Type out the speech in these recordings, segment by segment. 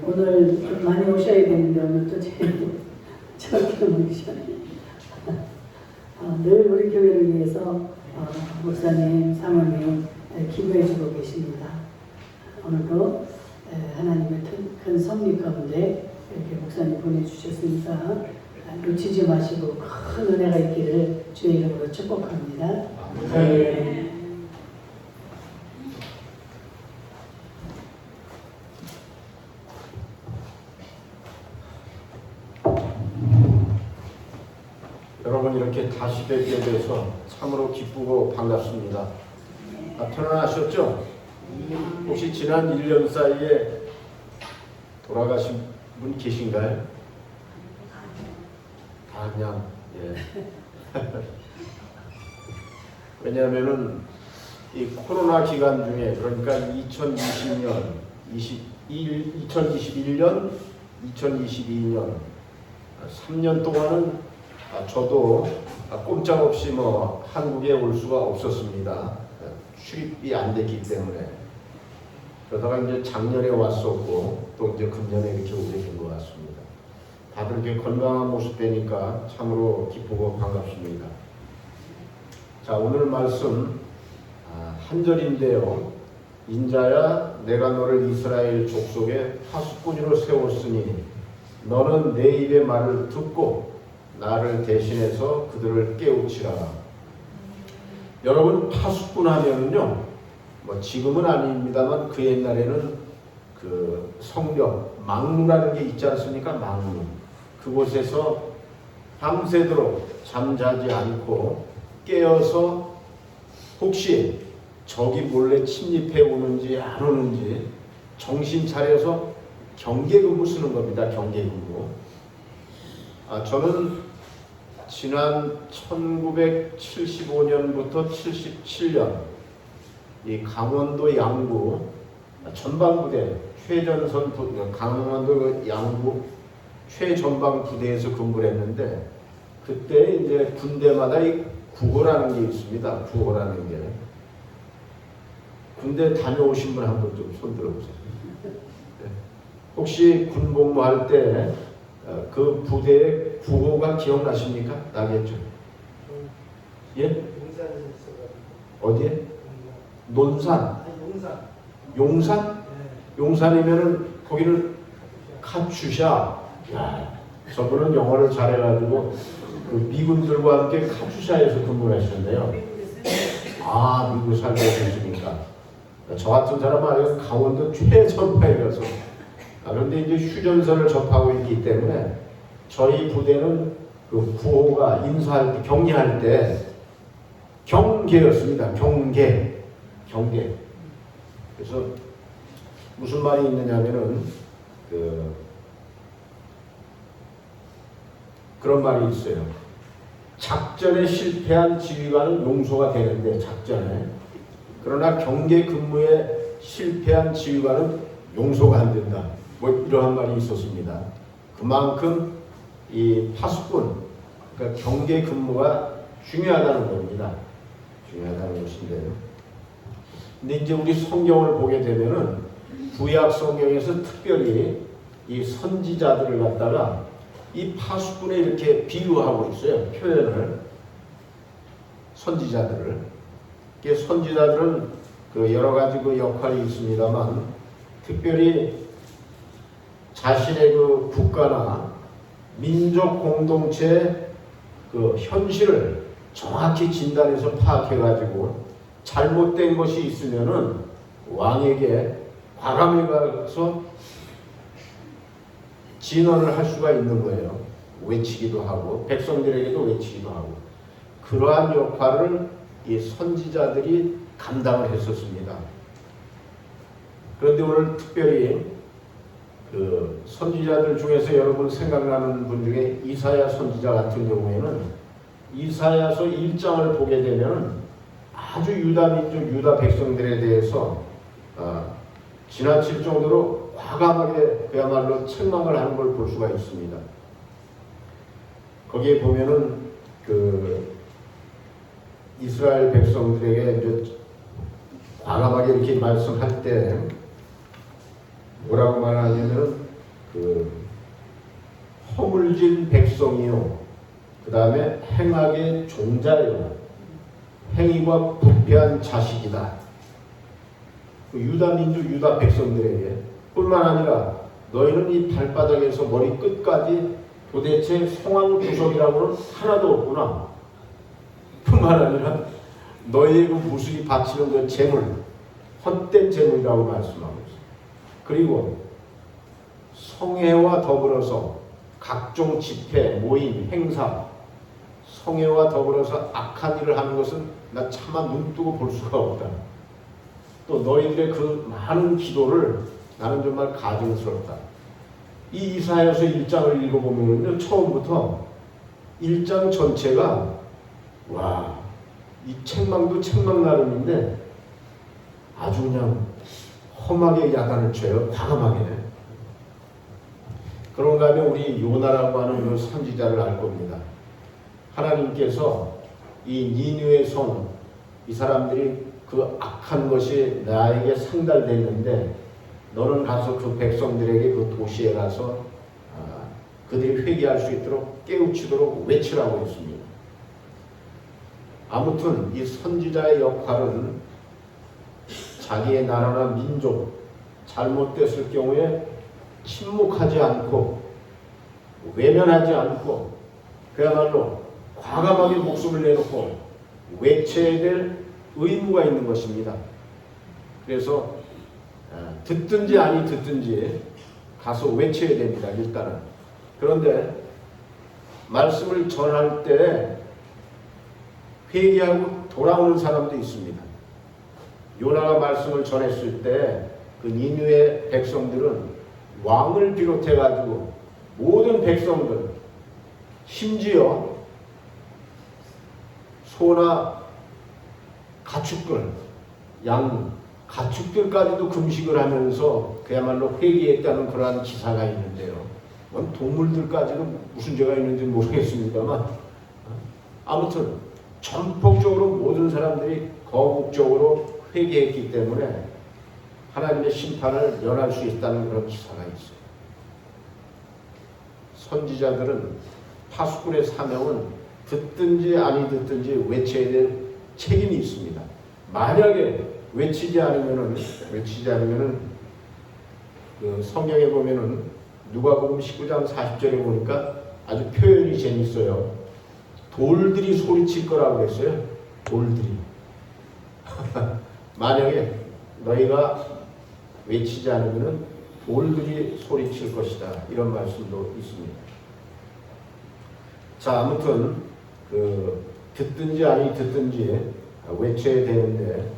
오늘 좀 많이 오셔야 되는데 오늘 또 저렇게 오시네. 늘 우리 교회를 위해서 목사님, 사모님 기도해주고 계십니다. 오늘도 하나님의 큰 섭리 가운데 이렇게 목사님 보내주셨으니까 놓치지 마시고 큰 은혜가 있기를 주의 이름으로 축복합니다. 네. 여러분 이렇게 다시 뵙게 돼서 참으로 기쁘고 반갑습니다. 편안하셨죠? 혹시 지난 1년 사이에 돌아가신 분 계신가요? 다 그냥 왜냐하면은 이 코로나 기간 중에 그러니까 2020년, 2021년, 2022년 3년 동안은 저도 꼼짝없이 한국에 올 수가 없었습니다. 출입이 안 됐기 때문에. 그러다가 이제 작년에 왔었고 또 이제 금년에 이렇게 오게 된 것 같습니다. 다들 이렇게 건강한 모습 뵈니까 참으로 기쁘고 반갑습니다. 자, 오늘 말씀 한 절인데요. 인자야 내가 너를 이스라엘 족속의 파수꾼으로 세웠으니 너는 내 입의 말을 듣고 나를 대신해서 그들을 깨우치라. 여러분 파수꾼 하면은요, 지금은 아닙니다만 그 옛날에는 그 성벽, 망루라는 게 있지 않습니까? 망루. 그곳에서 밤새도록 잠자지 않고 깨어서 혹시 적이 몰래 침입해 오는지 안 오는지 정신 차려서 경계근무 쓰는 겁니다. 경계근무. 저는 지난 1975년부터 77년 이 강원도 양구 전방부대 최전선 강원도 양구 최전방 부대에서 근무를 했는데 그때 이제 군대마다 이 구호라는 게 있습니다. 구호라는 게. 군대 다녀오신 분 한 분 좀 손 들어보세요. 혹시 군 복무할 때 그 부대의 구호가 기억나십니까? 나겠죠? 예? 어디에? 논산? 용산? 용산이면은 거기는 카츄샤. 야, 저분은 영어를 잘해가지고 그 미군들과 함께 카츄샤에서 근무를 하셨네요. 미국 살고 계시니까. 저 같은 사람은 아주 강원도 최전방에 가서 그런데 이제 휴전선을 접하고 있기 때문에 저희 부대는 그 구호가 인사할 때, 격리할 때 경계였습니다. 경계. 그래서 무슨 말이 있느냐면은 그런 말이 있어요. 작전에 실패한 지휘관은 용서가 되는데 작전에 그러나 경계 근무에 실패한 지휘관은 용서가 안 된다. 이러한 말이 있었습니다. 그만큼 이 파수꾼, 그러니까 경계 근무가 중요하다는 겁니다. 중요하다는 것인데요. 근데 이제 우리 성경을 보게 되면은 구약 성경에서 특별히 이 선지자들을 갖다가 이 파수꾼에 이렇게 비유하고 있어요. 표현을. 선지자들을. 선지자들은 그 여러 가지 그 역할이 있습니다만 특별히 자신의 그 국가나 민족 공동체의 그 현실을 정확히 진단해서 파악해가지고 잘못된 것이 있으면은 왕에게 과감히 가서 진언을 할 수가 있는 거예요. 외치기도 하고 백성들에게도 외치기도 하고 그러한 역할을 이 선지자들이 감당을 했었습니다. 그런데 오늘 특별히 그 선지자들 중에서 여러분 생각나는 분 중에 이사야 선지자 같은 경우에는 이사야서 1장을 보게 되면 아주 유다 민족, 유다 백성들에 대해서 지나칠 정도로 과감하게 그야말로 책망을 하는 걸 볼 수가 있습니다. 거기에 보면은 그 이스라엘 백성들에게 이제 과감하게 이렇게 말씀할 때 뭐라고 말하냐면은 그 허물진 백성이요, 그 다음에 행악의 종자요, 행위가 부패한 자식이다. 그 유다 민족, 유다 백성들에게 뿐만 아니라 너희는 이 발바닥에서 머리 끝까지 도대체 성황 구석이라고는 하나도 없구나. 뿐만 아니라 너희의 그 무수히 바치는 그 재물, 헛된 재물이라고 말씀하고 있어요. 그리고 성회와 더불어서 각종 집회, 모임, 행사, 성회와 더불어서 악한 일을 하는 것은 나 차마 눈뜨고 볼 수가 없다. 또 너희들의 그 많은 기도를 나는 정말 가증스럽다. 이 이사야서 1장을 읽어보면 처음부터 1장 전체가 와, 이 책망도 책망 나름인데 아주 그냥 험하게 야단을 쳐요. 과감하게. 그런가 하면 우리 요나라고 하는 그 선지자를 알 겁니다. 하나님께서 이 니느웨 성, 이 사람들이 그 악한 것이 나에게 상달됐는데 너는 가서 그 백성들에게 그 도시에 가서 그들이 회개할 수 있도록 깨우치도록 외치라고 했습니다. 아무튼 이 선지자의 역할은 자기의 나라나 민족 잘못됐을 경우에 침묵하지 않고 외면하지 않고 그야말로 과감하게 목숨을 내놓고 외쳐야 될 의무가 있는 것입니다. 그래서 듣든지 아니 듣든지 가서 외쳐야 됩니다. 일단은. 그런데 말씀을 전할 때 회개하고 돌아오는 사람도 있습니다. 요나가 말씀을 전했을 때 그 니느웨 백성들은 왕을 비롯해 가지고 모든 백성들, 심지어 소나 가축들, 양, 가축들까지도 금식을 하면서 그야말로 회개했다는 그러한 기사가 있는데요. 동물들까지는 무슨 죄가 있는지 모르겠습니다만 아무튼 전폭적으로 모든 사람들이 거국적으로 회개했기 때문에 하나님의 심판을 면할 수 있다는 그런 기사가 있어요. 선지자들은 파수꾼의 사명은 듣든지 아니 듣든지 외쳐야 될 책임이 있습니다. 만약에 외치지 않으면은 그 성경에 보면은 누가복음 19장 40절에 보니까 아주 표현이 재밌어요. 돌들이 소리칠 거라고 했어요. 돌들이. 만약에 너희가 외치지 않으면은 돌들이 소리칠 것이다. 이런 말씀도 있습니다. 자, 아무튼 그 듣든지 아니 듣든지 외쳐야 되는데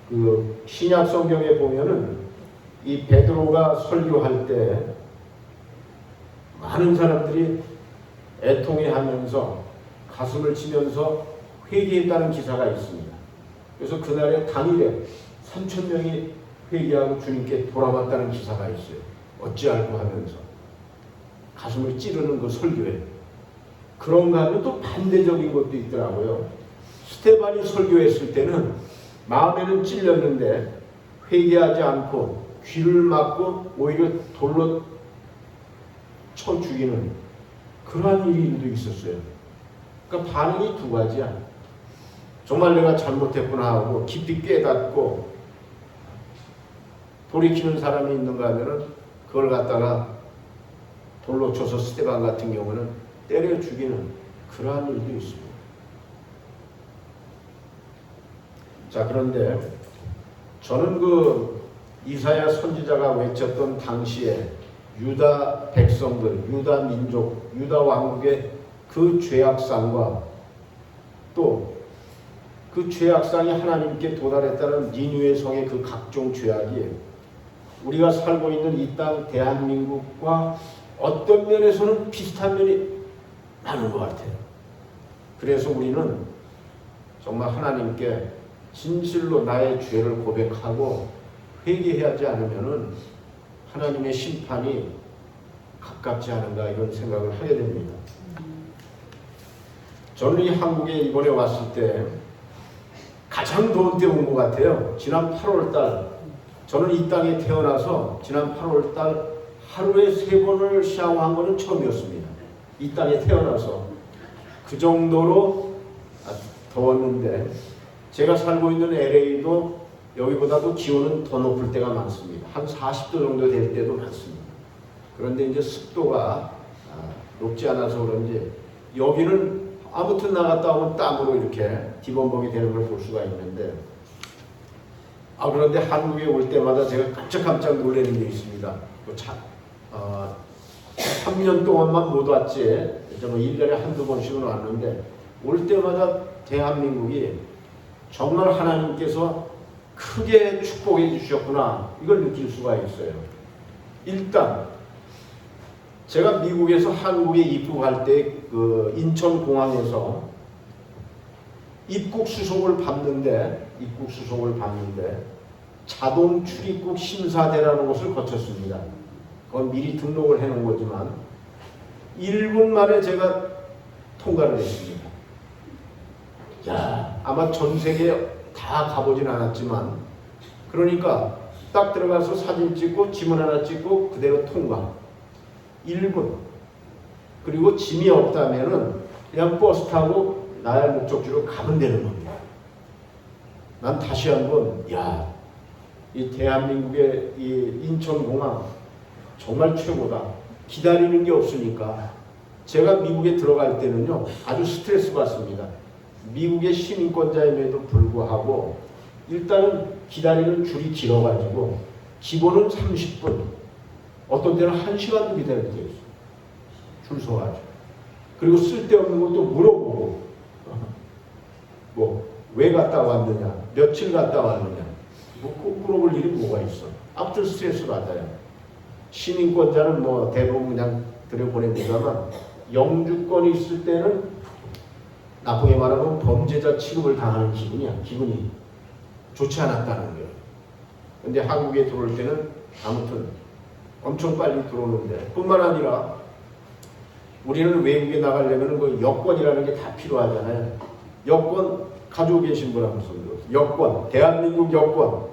그 신약 성경에 보면은 이 베드로가 설교할 때 많은 사람들이 애통해하면서 가슴을 치면서 회개했다는 기사가 있습니다. 그래서 그날의 당일에 3,000명이 회개하고 주님께 돌아왔다는 기사가 있어요. 어찌할꼬 하면서 가슴을 찌르는 그 설교에. 그런가 하면 또 반대적인 것도 있더라고요. 스데반이 설교했을 때는 마음에는 찔렸는데 회개하지 않고 귀를 막고 오히려 돌로 쳐 죽이는 그러한 일도 있었어요. 그러니까 반응이 두 가지야. 정말 내가 잘못했구나 하고 깊이 깨닫고 돌이키는 사람이 있는가 하면은 그걸 갖다가 돌로 쳐서 스데반 같은 경우는 때려 죽이는 그러한 일도 있습니다. 자, 그런데 저는 그 이사야 선지자가 외쳤던 당시에 유다 백성들, 유다 민족, 유다 왕국의 그 죄악상과 또 그 죄악상이 하나님께 도달했다는 니느웨 성의 그 각종 죄악이 우리가 살고 있는 이 땅 대한민국과 어떤 면에서는 비슷한 면이 많은 것 같아요. 그래서 우리는 정말 하나님께 진실로 나의 죄를 고백하고 회개하지 않으면은 하나님의 심판이 가깝지 않은가 이런 생각을 하게 됩니다. 저는 이 한국에 이번에 왔을 때 가장 더운 때 온 것 같아요. 지난 8월 달 저는 이 땅에 태어나서 지난 8월 달 하루에 3번을 샤워한 거는 처음이었습니다. 이 땅에 태어나서 그 정도로 더웠는데 제가 살고 있는 LA도 여기보다도 기온은 더 높을 때가 많습니다. 한 40도 정도 될 때도 많습니다. 그런데 이제 습도가 높지 않아서 그런지 여기는 아무튼 나갔다 오면 땀으로 이렇게 디범벅이 되는 걸 볼 수가 있는데 그런데 한국에 올 때마다 제가 깜짝깜짝 놀라는 게 있습니다. 3년 동안만 못 왔지, 1년에 한두 번씩은 왔는데 올 때마다 대한민국이 정말 하나님께서 크게 축복해 주셨구나, 이걸 느낄 수가 있어요. 일단 제가 미국에서 한국에 입국할 때 그 인천공항에서 입국 수속을 받는데 자동 출입국 심사대라는 곳을 거쳤습니다. 그건 미리 등록을 해놓은 거지만 1분 만에 제가 통과를 했습니다. 아마 전 세계 다 가보진 않았지만, 그러니까 딱 들어가서 사진 찍고 지문 하나 찍고 그대로 통과. 1분. 그리고 짐이 없다면은 그냥 버스 타고 나의 목적지로 가면 되는 겁니다. 난 다시 한번 이 대한민국의 이 인천공항 정말 최고다. 기다리는 게 없으니까. 제가 미국에 들어갈 때는요 아주 스트레스 받습니다. 미국의 시민권자임에도 불구하고 일단은 기다리는 줄이 길어가지고 기본은 30분, 어떤 때는 1시간도 기다릴 때 있어요. 줄 서가지고. 그리고 쓸데없는 것도 물어보고 왜 갔다 왔느냐, 며칠 갔다 왔느냐, 꼭 물어볼 일이 뭐가 있어. 아무튼 스트레스 받아요. 시민권자는 대부분 그냥 들여보냅니다만 영주권이 있을 때는 나쁘게 말하면 범죄자 취급을 당하는 기분이 좋지 않았다는 거예요. 근데 한국에 들어올 때는 아무튼 엄청 빨리 들어오는데, 뿐만 아니라 우리는 외국에 나가려면 그 여권이라는 게 다 필요하잖아요. 여권 가지고 계신 분 한번 손 들어보세요. 여권, 대한민국 여권.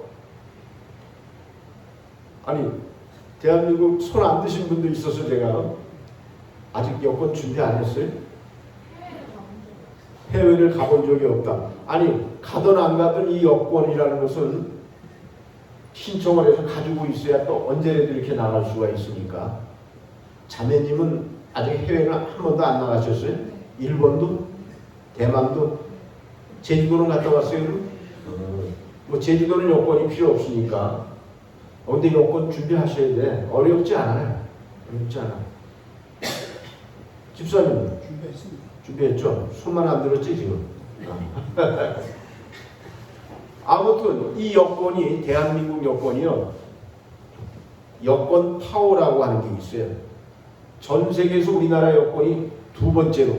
아니, 대한민국 손 안 드신 분도 있어서 제가 아직 여권 준비 안 했어요? 해외를 가본 적이 없다. 아니, 가든 안 가든 이 여권이라는 것은 신청을 해서 가지고 있어야 또 언제라도 이렇게 나갈 수가 있으니까. 자매님은 아직 해외는 한 번도 안 나가셨어요? 일본도? 대만도? 제주도는 갔다 왔어요? 제주도는 여권이 필요 없으니까. 근데 여권 준비하셔야 돼. 어렵지 않아요. 집사님 준비했죠? 손만 안 들었지 지금? 아무튼 이 여권이, 대한민국 여권이요, 여권 파워라고 하는 게 있어요. 전 세계에서 우리나라 여권이 2번째로.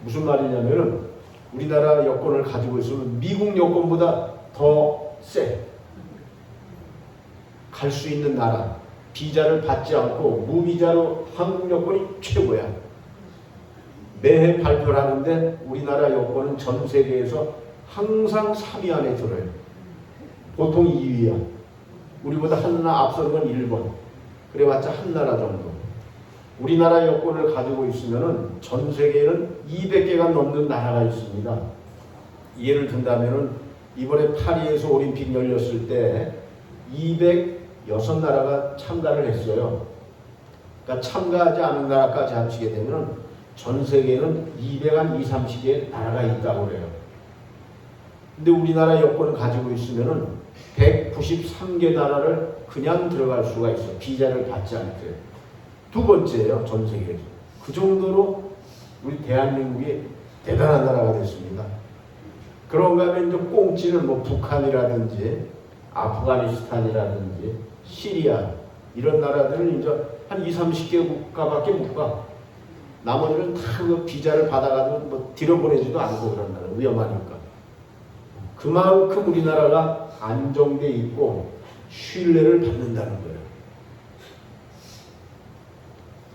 무슨 말이냐면은 우리나라 여권을 가지고 있으면 미국 여권보다 더 세. 갈 수 있는 나라, 비자를 받지 않고 무비자로 한국 여권이 최고야. 매해 발표를 하는데 우리나라 여권은 전 세계에서 항상 3위 안에 들어요. 보통 2위야. 우리보다 하나 앞서는 건 일본. 그래봤자 한 나라 정도. 우리나라 여권을 가지고 있으면은 전 세계에는 200개가 넘는 나라가 있습니다. 예를 든다면은 이번에 파리에서 올림픽 열렸을 때 206나라가 참가를 했어요. 그러니까 참가하지 않은 나라까지 합치게 되면 전 세계에는 230개의 나라가 있다고 그래요. 근데 우리나라 여권을 가지고 있으면은 193개 나라를 그냥 들어갈 수가 있어. 비자를 받지 않게. 2번째예요, 전 세계에서. 그 정도로 우리 대한민국이 대단한 나라가 됐습니다. 그런가 하면 이제 꽁지는 북한이라든지 아프가니스탄이라든지 시리아 이런 나라들은 이제 한 20-30개 국가밖에 못 가. 나머지는 다 그 비자를 받아가지고 들여보내지도 않고 그런 나라, 위험하니까. 그만큼 우리나라가 안정돼 있고 신뢰를 받는다는 거예요.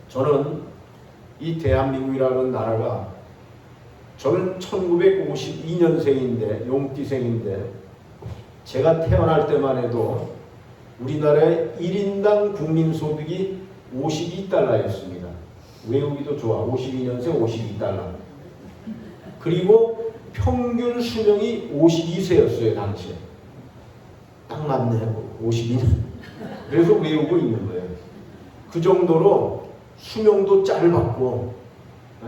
저는 이 대한민국이라는 나라가, 저는 1952년생인데 용띠생인데 제가 태어날 때만 해도 우리나라의 1인당 국민소득이 52달러였습니다. 외우기도 좋아. 52년생 52달러. 그리고 평균 수명이 52세였어요, 당시에. 딱 맞네요. 52년. 그래서 외우고 있는 거예요. 그 정도로 수명도 짧았고,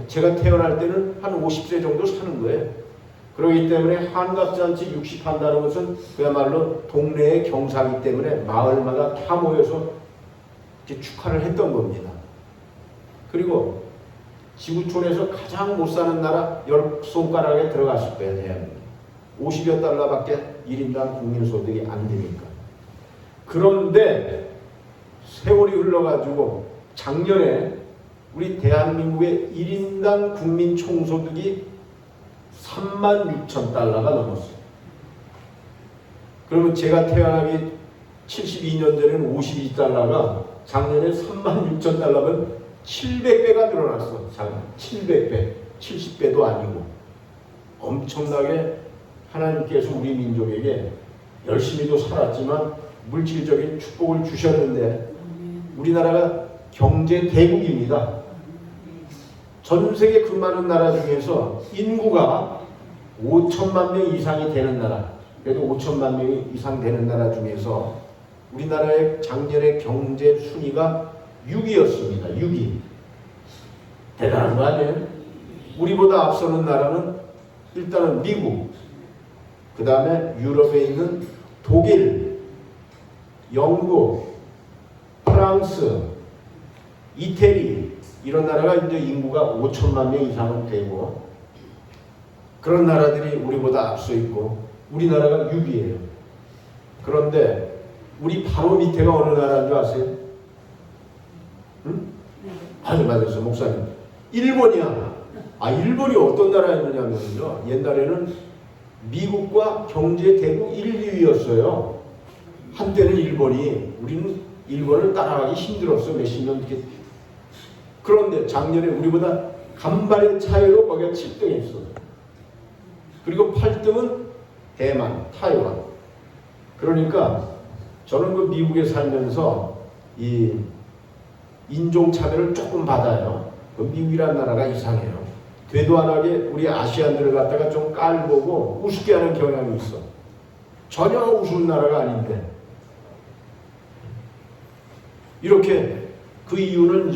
제가 태어날 때는 한 50세 정도 사는 거예요. 그렇기 때문에 한갑잔치 60한다는 것은 그야말로 동네의 경사이기 때문에 마을마다 다 모여서 이렇게 축하를 했던 겁니다. 그리고 지구촌에서 가장 못 사는 나라 10손가락에 들어갔을 거예요, 대한민국. 50여 달러밖에 1인당 국민소득이 안 되니까. 그런데 세월이 흘러가지고 작년에 우리 대한민국의 1인당 국민 총소득이 36,000달러가 넘었어요. 그러면 제가 태어나기 72년 전에는 52달러가 작년에 36,000달러면 700배가 늘어났어. 700배. 70배도 아니고. 엄청나게 하나님께서 우리 민족에게 열심히도 살았지만 물질적인 축복을 주셨는데 우리나라가 경제 대국입니다. 전 세계 그 많은 나라 중에서 인구가 5천만 명 이상이 되는 나라, 그래도 5천만 명이 이상 되는 나라 중에서 우리나라의 작년의 경제 순위가 6위였습니다. 6위. 대단한 거 아니에요? 우리보다 앞서는 나라는 일단은 미국, 그 다음에 유럽에 있는 독일, 영국, 프랑스, 이태리, 이런 나라가 이제 인구가 5천만 명 이상은 되고 그런 나라들이 우리보다 앞서 있고 우리나라가 6위예요. 그런데 우리 바로 밑에가 어느 나라인 줄 아세요? 응? 아주 맞았어, 목사님. 일본이야. 아, 일본이 어떤 나라였느냐면요, 옛날에는 미국과 경제 대국 1, 2위였어요. 한때는 우리는 일본을 따라가기 힘들었어. 몇십 년 이렇게. 그런데 작년에 우리보다 간발의 차이로 거기가 7등했어. 그리고 8등은 대만, 타이완. 그러니까 저는 그 미국에 살면서 이 인종차별을 조금 받아요. 그 미국이라는 나라가 이상해요. 되도 안 하게 우리 아시안들을 갖다가 좀 깔보고 우습게 하는 경향이 있어. 전혀 우스운 나라가 아닌데. 이렇게 그 이유는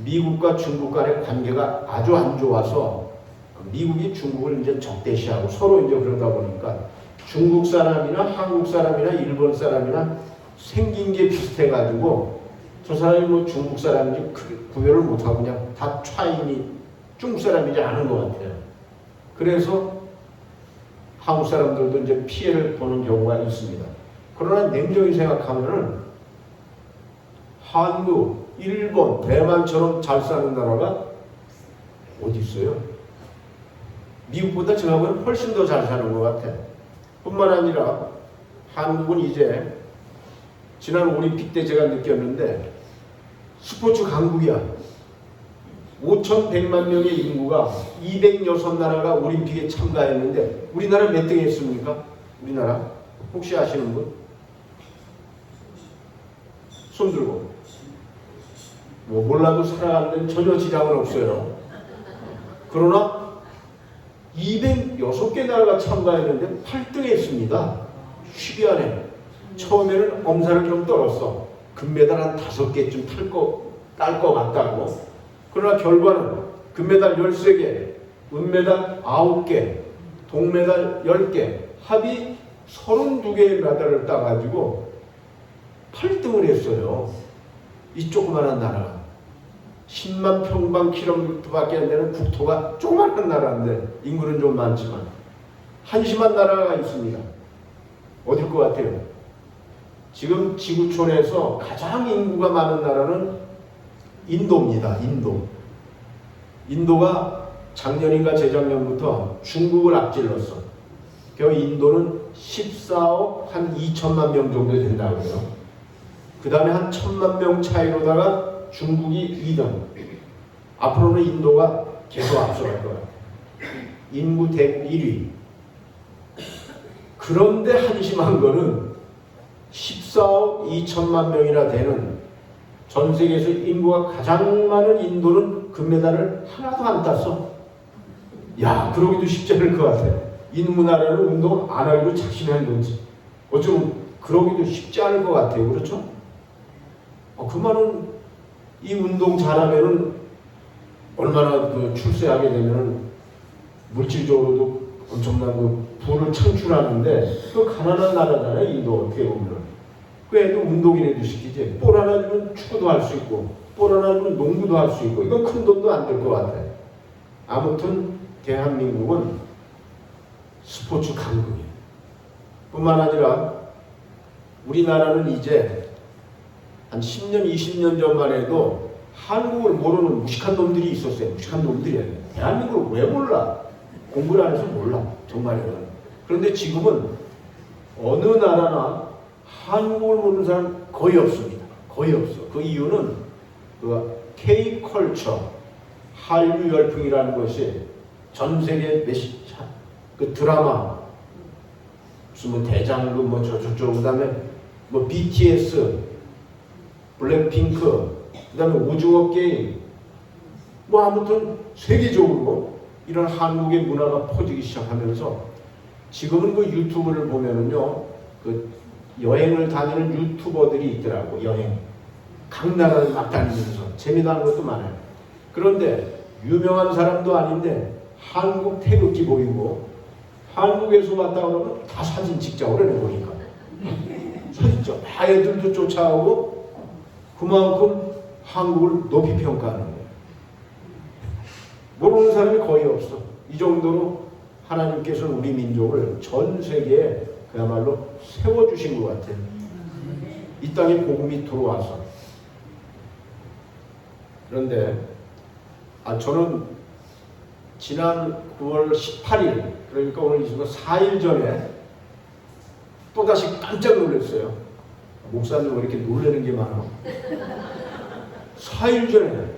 미국과 중국 간의 관계가 아주 안 좋아서 미국이 중국을 이제 적대시하고 서로 이제 그러다 보니까 중국 사람이나 한국 사람이나 일본 사람이나 생긴 게 비슷해가지고 저 사람이 뭐 중국 사람인지 구별을 못하고 그냥 다 중국 사람이지 않은 것 같아요. 그래서 한국 사람들도 이제 피해를 보는 경우가 있습니다. 그러나 냉정히 생각하면은 한국, 일본, 대만처럼 잘 사는 나라가 어디 있어요? 미국보다 제가 보면 훨씬 더 잘 사는 것 같아요. 뿐만 아니라 한국은 이제 지난 올림픽 때 제가 느꼈는데 스포츠 강국이야. 5,100만 명의 인구가 206나라가 올림픽에 참가했는데 우리나라 몇 등 했습니까? 우리나라 혹시 아시는 분? 손 들고. 뭐 몰라도 살아가는 데는 전혀 지장은 없어요. 그러나 206개 나라가 참가했는데 8등 했습니다. 희귀하네. 처음에는 엄살을 좀 떨었어. 금메달 한 5개쯤 딸 것 같다고. 그러나 결과는 금메달 13개, 은메달 9개, 동메달 10개, 합이 32개의 메달을 따가지고 8등을 했어요. 이 조그만한 나라가. 10만 평방킬로미터밖에 안 되는 국토가 조그만한 나라인데 인구는 좀 많지만 한심한 나라가 있습니다. 어딜 것 같아요? 지금 지구촌에서 가장 인구가 많은 나라는 인도입니다. 인도가 작년인가 재작년부터 중국을 앞질렀어. 겨우 인도는 14억 한 2천만 명 정도 된다고요. 그 다음에 한 1,000만 명 차이로다가 중국이 2등. 앞으로는 인도가 계속 앞서갈 것 같아요. 인구 대국 1위. 그런데 한심한 거는 14억 2천만 명이나 되는 전 세계에서 인구가 가장 많은 인도는 금메달을 하나도 안 땄어. 야, 그러기도 쉽지 않을 것 같아. 인문화라는 운동 안 하기로 작심한 거지. 어쩌면 그러기도 쉽지 않을 것 같아요. 그렇죠? 그 많은 이 운동 잘하면은 얼마나 그 출세하게 되면은 물질적으로도 엄청난 그 부를 창출하는데 그 가난한 나라잖아요. 인도 어떻게 보면. 그 애도 운동이라도 시키지. 볼 하나 주면 축구도 할 수 있고 볼 하나 주면 농구도 할 수 있고 이건 큰 돈도 안 들 것 같아요. 아무튼 대한민국은 스포츠 강국이에요. 뿐만 아니라 우리나라는 이제 한 10년, 20년 전만 해도 한국을 모르는 무식한 놈들이 있었어요. 무식한 놈들이에요. 대한민국을 왜 몰라? 공부를 안 해서 몰라. 정말이에요. 그런데 지금은 어느 나라나 한국을 모르는 사람 거의 없습니다. 거의 없어. 그 이유는 그 K-컬처, 한류 열풍이라는 것이 전 세계 그 드라마, 무슨 뭐 대장금 뭐 저쪽 그다음에 뭐 BTS, 블랙핑크, 그다음에 오징어 게임, 뭐 아무튼 세계적으로 이런 한국의 문화가 퍼지기 시작하면서 지금은 그 유튜브를 보면은요, 그 여행을 다니는 유튜버들이 있더라고. 여행 각 나라를 막 다니면서 재미나는 것도 많아요. 그런데 유명한 사람도 아닌데 한국 태극기 보이고 한국에서 왔다 그러면 다 사진 찍자고 그러는 거니까 사진 찍어. 다 애들도 쫓아오고 그만큼 한국을 높이 평가하는 거예요. 모르는 사람이 거의 없어. 이 정도로 하나님께서는 우리 민족을 전 세계에 그야말로 세워주신 것 같아요. 이 땅에 복음이 들어와서. 그런데 저는 지난 9월 18일 그러니까 오늘 있어서 4일 전에 또다시 깜짝 놀랐어요. 목사님 왜 이렇게 놀라는 게 많아? 4일 전에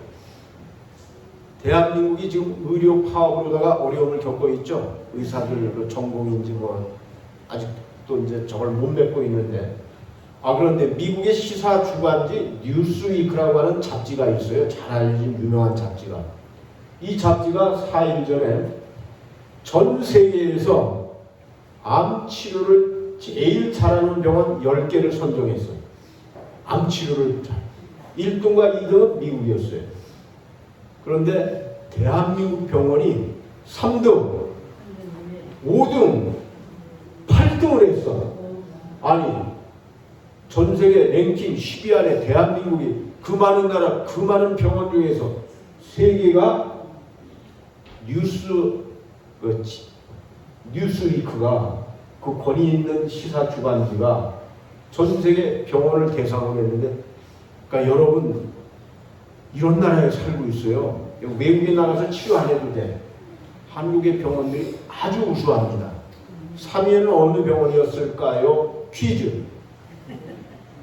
대한민국이 지금 의료 파업으로다가 어려움을 겪고 있죠. 의사들 그 전공인지 뭐 아직도 이제 저걸 못 맺고 있는데 그런데 미국의 시사 주간지 뉴스위크라고 하는 잡지가 있어요. 잘 알려진 유명한 잡지가. 이 잡지가 4일 전에 전 세계에서 암 치료를 제일 잘하는 병원 10개를 선정했어요. 암 치료를 1등과 2등은 미국이었어요. 그런데 대한민국 병원이 3등, 5등, 8등을 했어. 아니 전 세계 랭킹 10위 안에 대한민국이 그 많은 나라, 그 많은 병원 중에서 3개가 뉴스위크가 그 권위 있는 시사 주간지가 전 세계 병원을 대상으로 했는데, 그러니까 여러분 이런 나라에 살고 있어요. 외국에 나가서 치료 안 해도 돼. 한국의 병원들이 아주 우수합니다. 3위에는 어느 병원이었을까요? 퀴즈.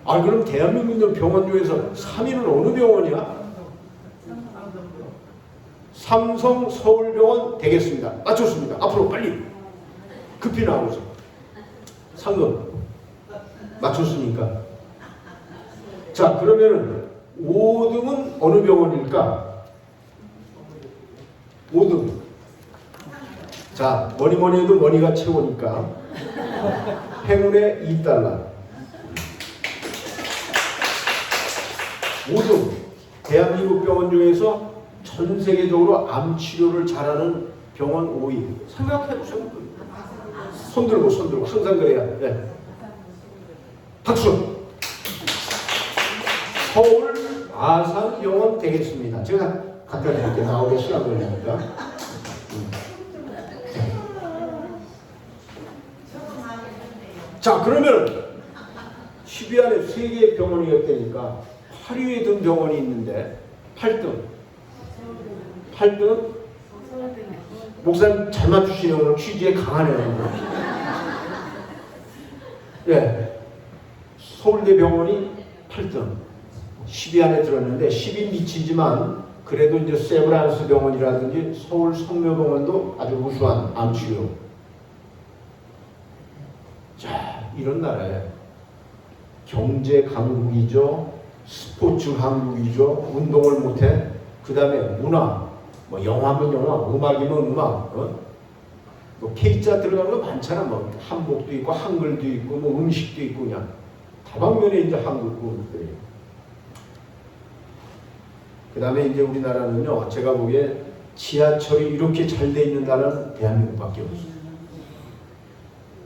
그럼 대한민국 있는 병원 중에서 3위는 어느 병원이야? 삼성 서울병원 되겠습니다. 맞췄습니다. 앞으로 빨리 급히 나오세요. 상금 맞췄으니까. 자, 그러면은 5등은 어느 병원일까? 5등. 자, 뭐니 해도 머니가 최고니까 행운의 $2. 5등. 대한민국 병원 중에서 전 세계적으로 암 치료를 잘하는 병원 5위. 생각해보세요. 손 들고 항상 그래야. 네. 박수. 서울 아산병원 되겠습니다. 제가 갖다 드릴게요. 나오게 시간 걸리니까. 자, 그러면 10위 안에 3개의 병원이었다니까 8위에 든 병원이 있는데 8등. 목사님 잘 맞추시네요. 오늘 퀴즈에 강하네요. 예. 서울대 병원이 8등. 10위 안에 들었는데 10위 미치지만 그래도 이제 세브란스 병원이라든지 서울 성묘병원도 아주 우수한 암치료. 자, 이런 나라에 경제 강국이죠. 스포츠 강국이죠. 운동을 못해. 그 다음에 문화, 뭐 영화면 영화, 음악이면 음악, 뭐 K자 들어가는 거 많잖아. 뭐 한복도 있고 한글도 있고 뭐 음식도 있고 그냥 다방면에 이제 한국분들이. 그 다음에 이제 우리나라는요, 제가 보기에 지하철이 이렇게 잘 돼 있는 나라는 대한민국밖에 없어요.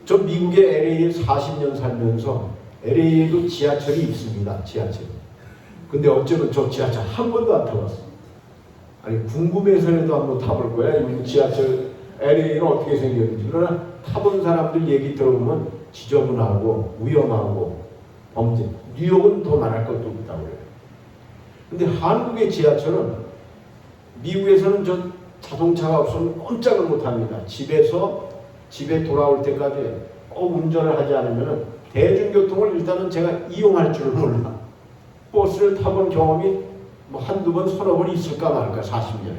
저 미국의 LA에 40년 살면서 LA에도 지하철이 있습니다. 지하철. 근데 어쩌면 저 지하철 한 번도 안 타봤어. 아니 궁금해서라도 한번 타볼 거야. 이 지하철 LA는 어떻게 생겼는지. 그러나 타본 사람들 얘기 들어보면 지저분하고 위험하고 범죄. 뉴욕은 더 말할 것도 없다고 그래요. 근데 한국의 지하철은 미국에서는 저 자동차가 없으면 꼼짝을 못합니다. 집에 돌아올 때까지 꼭 운전을 하지 않으면 대중교통을 일단은 제가 이용할 줄을 몰라. 버스를 타본 경험이 뭐 한두 번, 서너 번 있을까 말까 40년에.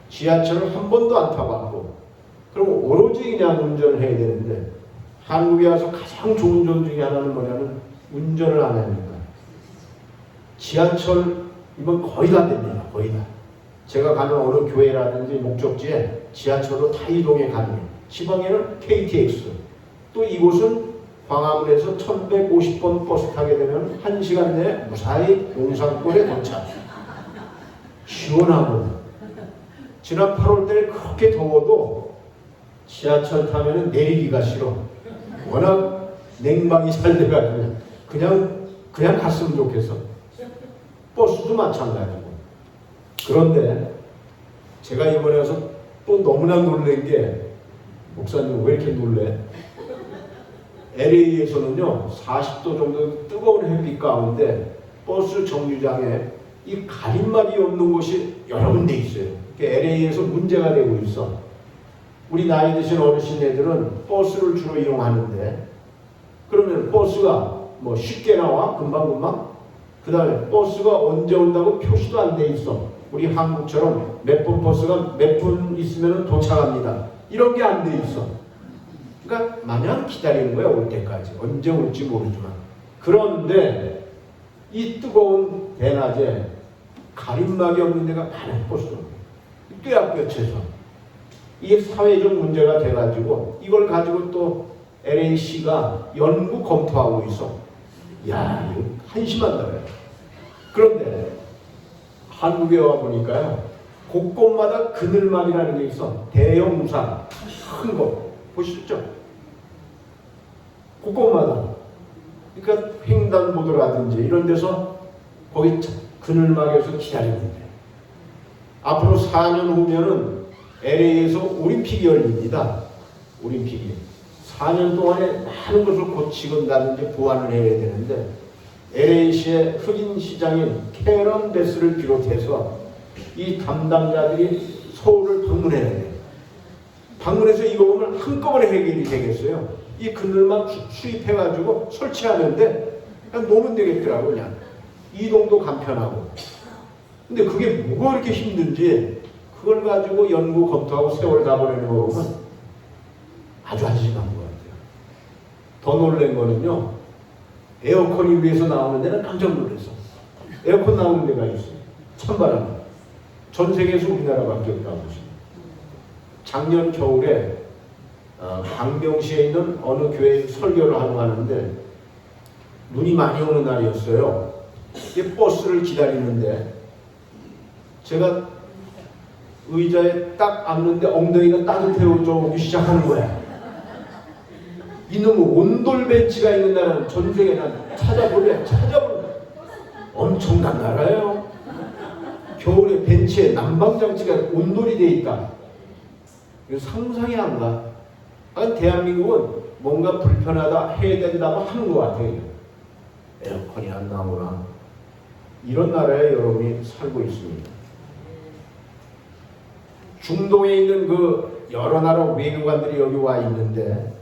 지하철을 한 번도 안 타봤고 그럼 오로지 그냥 운전을 해야 되는데 한국에 와서 가장 좋은 점 중에 하나는 뭐냐면 운전을 안 하니까. 지하철이면 거의 다 됩니다. 거의 다. 제가 가는 어느 교회라든지 목적지에 지하철로 다 이동이 가능해요. 지방에는 KTX. 또 이곳은 광화문에서 1150번 버스 타게 되면 1시간 내에 무사히 용산권에 도착. 시원하고. 지난 8월 달에 그렇게 더워도 지하철 타면 내리기가 싫어. 워낙 냉방이 잘 돼가지고 그냥 갔으면 좋겠어. 버스도 마찬가지고. 그런데 제가 이번에 와서 또 너무나 놀란 게, 목사님 왜 이렇게 놀래? LA에서는요 40도 정도 뜨거운 햇빛 가운데 버스 정류장에 이 가림막이 없는 곳이 여러 군데 있어요. LA에서 문제가 되고 있어. 우리 나이 드신 어르신 애들은 버스를 주로 이용하는데 그러면 버스가 뭐 쉽게 나와 금방금방. 그 다음에 버스가 언제 온다고 표시도 안 돼 있어. 우리 한국처럼 몇 분 버스가 몇 분 있으면 도착합니다. 이런 게 안 돼 있어. 그러니까 마냥 기다리는 거야, 올 때까지. 언제 올지 모르지만. 그런데 이 뜨거운 대낮에 가림막이 없는 데가 많은 버스. 떼약볕에서. 이게 사회적 문제가 돼가지고 이걸 가지고 또 LA시가 연구 검토하고 있어. 야, 이거 한심하다. 그런데 한국에 와 보니까요, 곳곳마다 그늘막이라는 게 있어. 대형 우산 큰 거 보시죠? 곳곳마다. 그러니까 횡단보도라든지 이런 데서 거기 그늘막에서 기다리는데 앞으로 4년 후면은 LA에서 올림픽이 열립니다. 올림픽이 4년 동안에 많은 것을 고치건다든지 보완을 해야 되는데 LA시의 흑인 시장인 캐런 베스를 비롯해서 이 담당자들이 서울을 방문해야 돼요. 방문해서 이거 보면 한꺼번에 해결이 되겠어요. 이 그늘만 수입해가지고 설치하는데 그냥 놓으면 되겠더라고. 그냥 이동도 간편하고. 근데 그게 뭐가 그렇게 힘든지 그걸 가지고 연구 검토하고 세월 다 보내는 거 보면 아주 한심한 것 같아요. 더 놀란 거는요, 에어컨이 위에서 나오는 데는 깜짝 놀랐어. 에어컨 나오는 데가 있어요. 찬바람. 전 세계에서 우리나라밖에 없다고 보시면. 작년 겨울에 광명시에 있는 어느 교회에 설교를 하고 하는데 눈이 많이 오는 날이었어요. 이 버스를 기다리는데 제가 의자에 딱 앉는데 엉덩이가 따뜻해져 오기 시작하는 거야. 이놈의 온돌 벤치가 있는 나라는 전 세계에 난 찾아볼래. 엄청난 나라예요. 겨울에 벤치에 난방장치가 온돌이 돼 있다. 이거 상상이 안 가. 그러니까 대한민국은 뭔가 불편하다 해야 된다고 하는 것 같아요. 에어컨이 안 나오나. 이런 나라에 여러분이 살고 있습니다. 중동에 있는 그 여러 나라 외교관들이 여기 와 있는데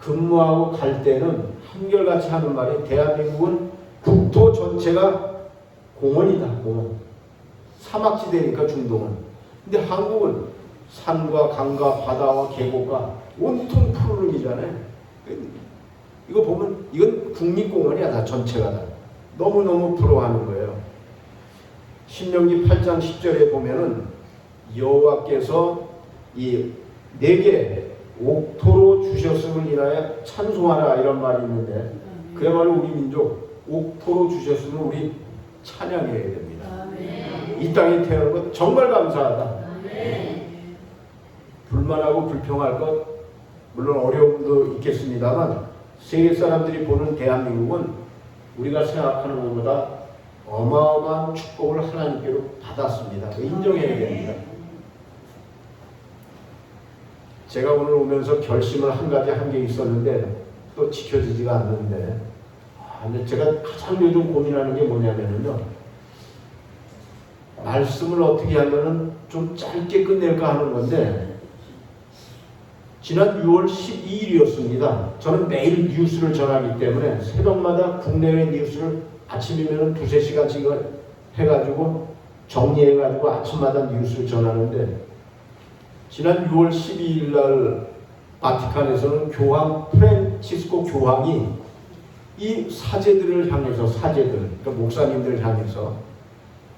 근무하고 갈 때는 한결같이 하는 말이 대한민국은 국토 전체가 공원이다. 공원. 사막지대니까 중동은. 근데 한국은 산과 강과 바다와 계곡과 온통 푸르름이잖아요. 이거 보면 이건 국립공원이야. 다 전체가 다. 너무너무 부러워하는 거예요. 신명기 8장 10절에 보면은 여호와께서 이 내게 옥토로 주셨음을 인하여 찬송하라 이런 말이 있는데 그야말로 우리 민족 옥토로 주셨음을 우리 찬양해야 됩니다. 이 땅에 태어난 것 정말 감사하다. 불만하고 불평할 것 물론 어려움도 있겠습니다만 세계 사람들이 보는 대한민국은 우리가 생각하는 것보다 어마어마한 축복을 하나님께로 받았습니다. 인정해야 됩니다. 제가 오늘 오면서 결심을 한 가지 한 게 있었는데 또 지켜지지가 않는데 근데 제가 가장 요즘 고민하는 게 뭐냐면요. 말씀을 어떻게 하면은 좀 짧게 끝낼까 하는 건데 지난 6월 12일이었습니다. 저는 매일 뉴스를 전하기 때문에 새벽마다 국내외 뉴스를 아침이면 2~3시간씩 해가지고 정리해가지고 아침마다 뉴스를 전하는데 지난 6월 12일 날 바티칸에서는 교황 프란치스코 교황이 이 사제들을 향해서 그러니까 목사님들을 향해서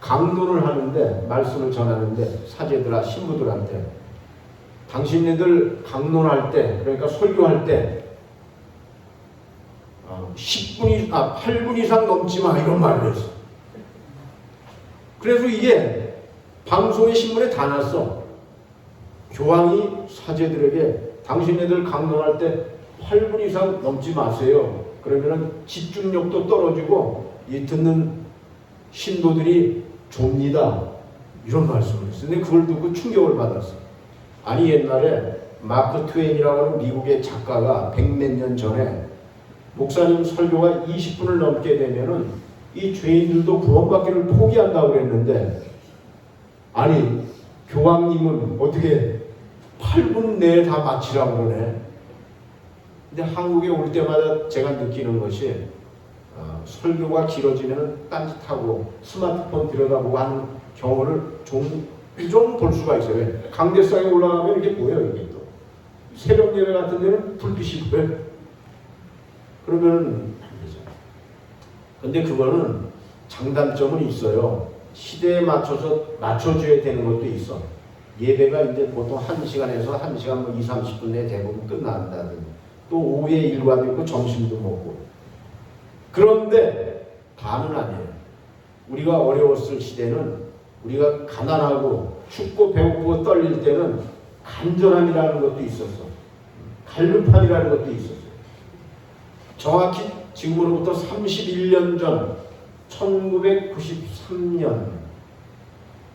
강론을 하는데 말씀을 전하는데 사제들아 신부들한테 당신네들 강론할 때 그러니까 설교할 때 8분 이상 넘지 마 이런 말을 했어. 그래서 이게 방송의 신문에 다 났어. 교황이 사제들에게 당신네들 강론할 때 8분 이상 넘지 마세요. 그러면은 집중력도 떨어지고 이 듣는 신도들이 좁니다. 이런 말씀을 했어요. 근데 그걸 듣고 충격을 받았어. 아니 옛날에 마크 트웨인이라고 하는 미국의 작가가 100몇 년 전에 목사님 설교가 20분을 넘게 되면은 이 죄인들도 구원받기를 포기한다고 그랬는데 아니 교황님은 어떻게 8분 내에 다 마치라고 그러네. 근데 한국에 올 때마다 제가 느끼는 것이 설교가 길어지면 딴짓하고 스마트폰 들여다보고 하는 경우를 좀 볼 수가 있어요. 강대상에 올라가면 이게 뭐예요? 이게 또 새벽 예배 같은 데는 불빛이 보여요. 그러면은 안 되죠. 근데 그거는 장단점은 있어요. 시대에 맞춰서 맞춰줘야 되는 것도 있어. 예배가 이제 보통 1시간에서 1시간 뭐 20~30분 내에 대부분 끝난다든지 또 오후에 일과도 있고 점심도 먹고 그런데 다는 아니에요. 우리가 어려웠을 시대는 우리가 가난하고 춥고 배고프고 떨릴 때는 간절함이라는 것도 있었어. 갈급함이라는 것도 있었어. 정확히 지금으로부터 31년 전 1993년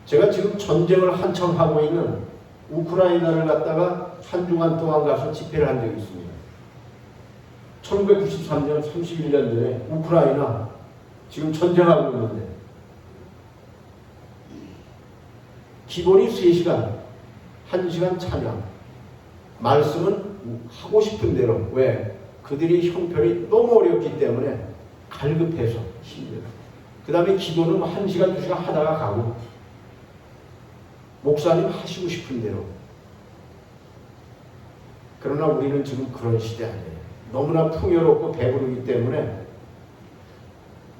제가 지금 전쟁을 한참 하고 있는 우크라이나를 갔다가 한 주간 동안 가서 집회를 한 적이 있습니다. 1993년 31년 전에 우크라이나 지금 전쟁하고 있는데 기본이 3시간, 1시간 찬양 말씀은 하고 싶은 대로 왜? 그들이 형편이 너무 어렵기 때문에 갈급해서 힘들어. 그 다음에 기도는 1시간, 2시간 하다가 가고 목사님 하시고 싶은 대로. 그러나 우리는 지금 그런 시대 아니에요. 너무나 풍요롭고 배부르기 때문에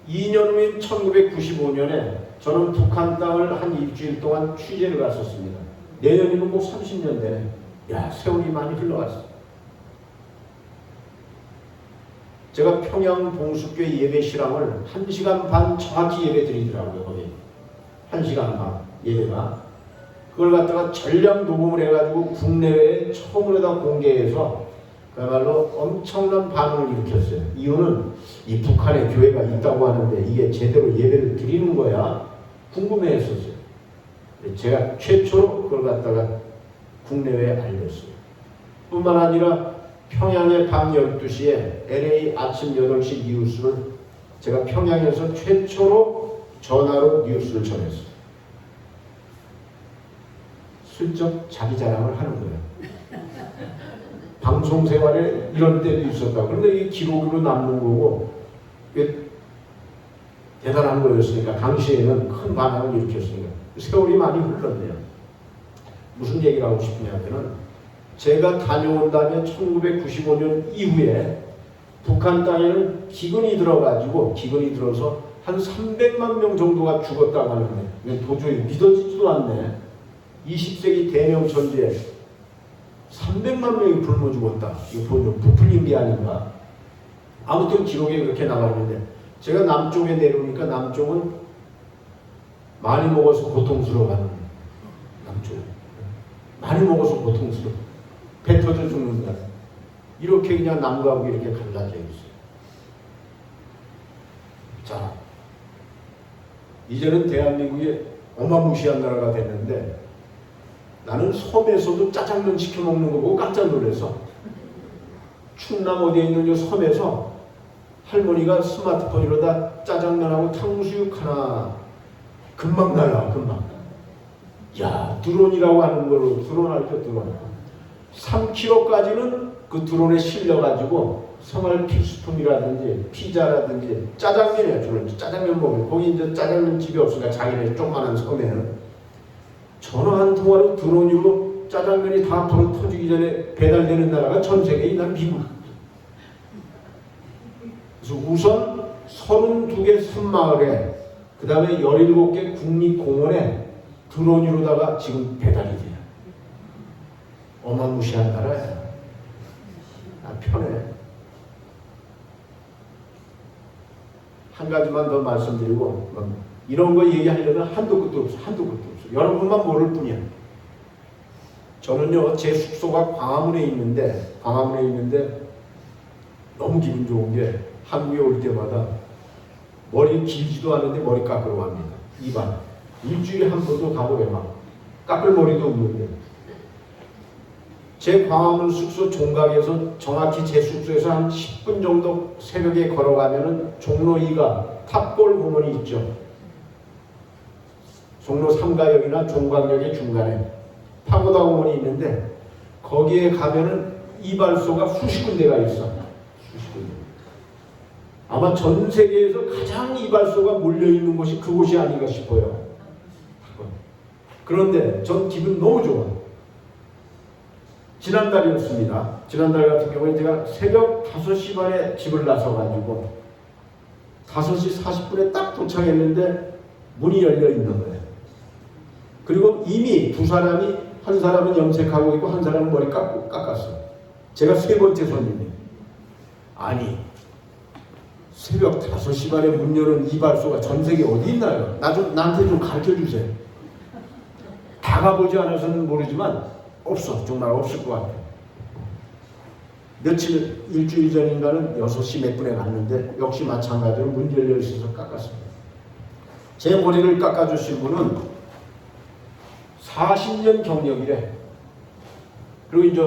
2년 후인 1995년에 저는 북한 땅을 한 일주일 동안 취재를 갔었습니다. 내년이면 뭐 30년 되네. 야, 세월이 많이 흘러갔어. 제가 평양 봉숙교회 예배 실황을 1시간 반 정확히 예배 드리더라고요. 거기 1시간 반 예배가. 그걸 갖다가 전량 녹음을 해가지고 국내외에 처음으로 다 공개해서 그야말로 엄청난 반응을 일으켰어요. 이유는 이 북한에 교회가 있다고 하는데 이게 제대로 예배를 드리는 거야? 궁금해했었어요. 제가 최초로 그걸 갖다가 국내외에 알렸어요. 뿐만 아니라 평양의 밤 12시에 LA 아침 8시 뉴스를 제가 평양에서 최초로 전화로 뉴스를 전했어요. 슬쩍 자기 자랑을 하는 거예요. 방송 생활에 이런 때도 있었다. 그런데 이게 기록으로 남는 거고 이게 대단한 거였으니까 당시에는 큰 반응을 일으켰으니까 세월이 많이 흘렀네요. 무슨 얘기를 하고 싶으냐면은 제가 다녀온 다음에 1995년 이후에 북한 땅에는 기근이 들어서 한 300만 명 정도가 죽었다고 하는데 도저히 믿어지지도 않네. 20세기 대명 전쟁 300만 명이 굶어 죽었다. 이거 보면 부풀린 게 아닌가. 아무튼 기록에 그렇게 나왔는데 제가 남쪽에 내려오니까 남쪽은 많이 먹어서 고통스러워하는 남쪽. 많이 먹어서 고통스러워. 배 터져 죽는다. 이렇게 그냥 남과 북이 이렇게 갈라져 있어요. 자, 이제는 대한민국이 어마무시한 나라가 됐는데 나는 섬에서도 짜장면 시켜 먹는 거 보고 깜짝 놀라서 충남 어디에 있는 이 섬에서 할머니가 스마트폰으로다 짜장면하고 탕수육 하나 금방 날라 금방. 야, 드론이라고 하는 걸로 드론 알죠? 드론 3kg까지는 그 드론에 실려가지고 생활 필수품이라든지 피자라든지 짜장면이야. 주로 짜장면 먹으면 거기 이제 짜장면 집이 없으니까 자기네 조그만한 섬에는 전화 한 통화로 드론으로 짜장면이 다 바로 터지기 전에 배달되는 나라가 전 세계에 있는 미국. 그래서 우선 32개 섬마을에 그 다음에 17개 국립공원에 드론으로다가 지금 배달이 돼요. 어마무시한 나라야. 편해. 한 가지만 더 말씀드리고 이런 거 얘기하려면 한도 끝도 없어. 여러분만 모를 뿐이야. 저는요 제 숙소가 광화문에 있는데 너무 기분 좋은 게 한국에 올 때마다 머리 길지도 않은데 머리 깎으러 갑니다. 이반 일주일에 한 번도 가보게 막 깎을 머리도 없는데 제 광화문 숙소 종각에서 정확히 제 숙소에서 한 10분 정도 새벽에 걸어가면은 종로 2가 탑골 공원이 있죠. 종로 3가역이나 종각역의 중간에 파고다 공원이 있는데 거기에 가면은 이발소가 수십 군데가 있어. 수십 군데. 아마 전 세계에서 가장 이발소가 몰려있는 곳이 그곳이 아닌가 싶어요. 그런데 전 기분 너무 좋아. 지난달이었습니다. 지난달 같은 경우에 제가 새벽 5시 반에 집을 나서가지고 5시 40분에 딱 도착했는데 문이 열려 있는 거예요. 그리고 이미 두 사람이 한 사람은 염색하고 있고 한 사람은 머리 깎았어요. 제가 세 번째 손님이에요. 아니 새벽 5시 반에 문 여는 이발소가 전 세계에 어디 있나요? 나한테 좀 가르쳐 주세요. 다 가보지 않아서는 모르지만 없어. 정말 없을 것 같아요. 일주일 전인가는 6시 몇 분에 갔는데 역시 마찬가지로 문 열려 있어서 깎았습니다. 제 머리를 깎아주신 분은 40년 경력이래. 그리고 이제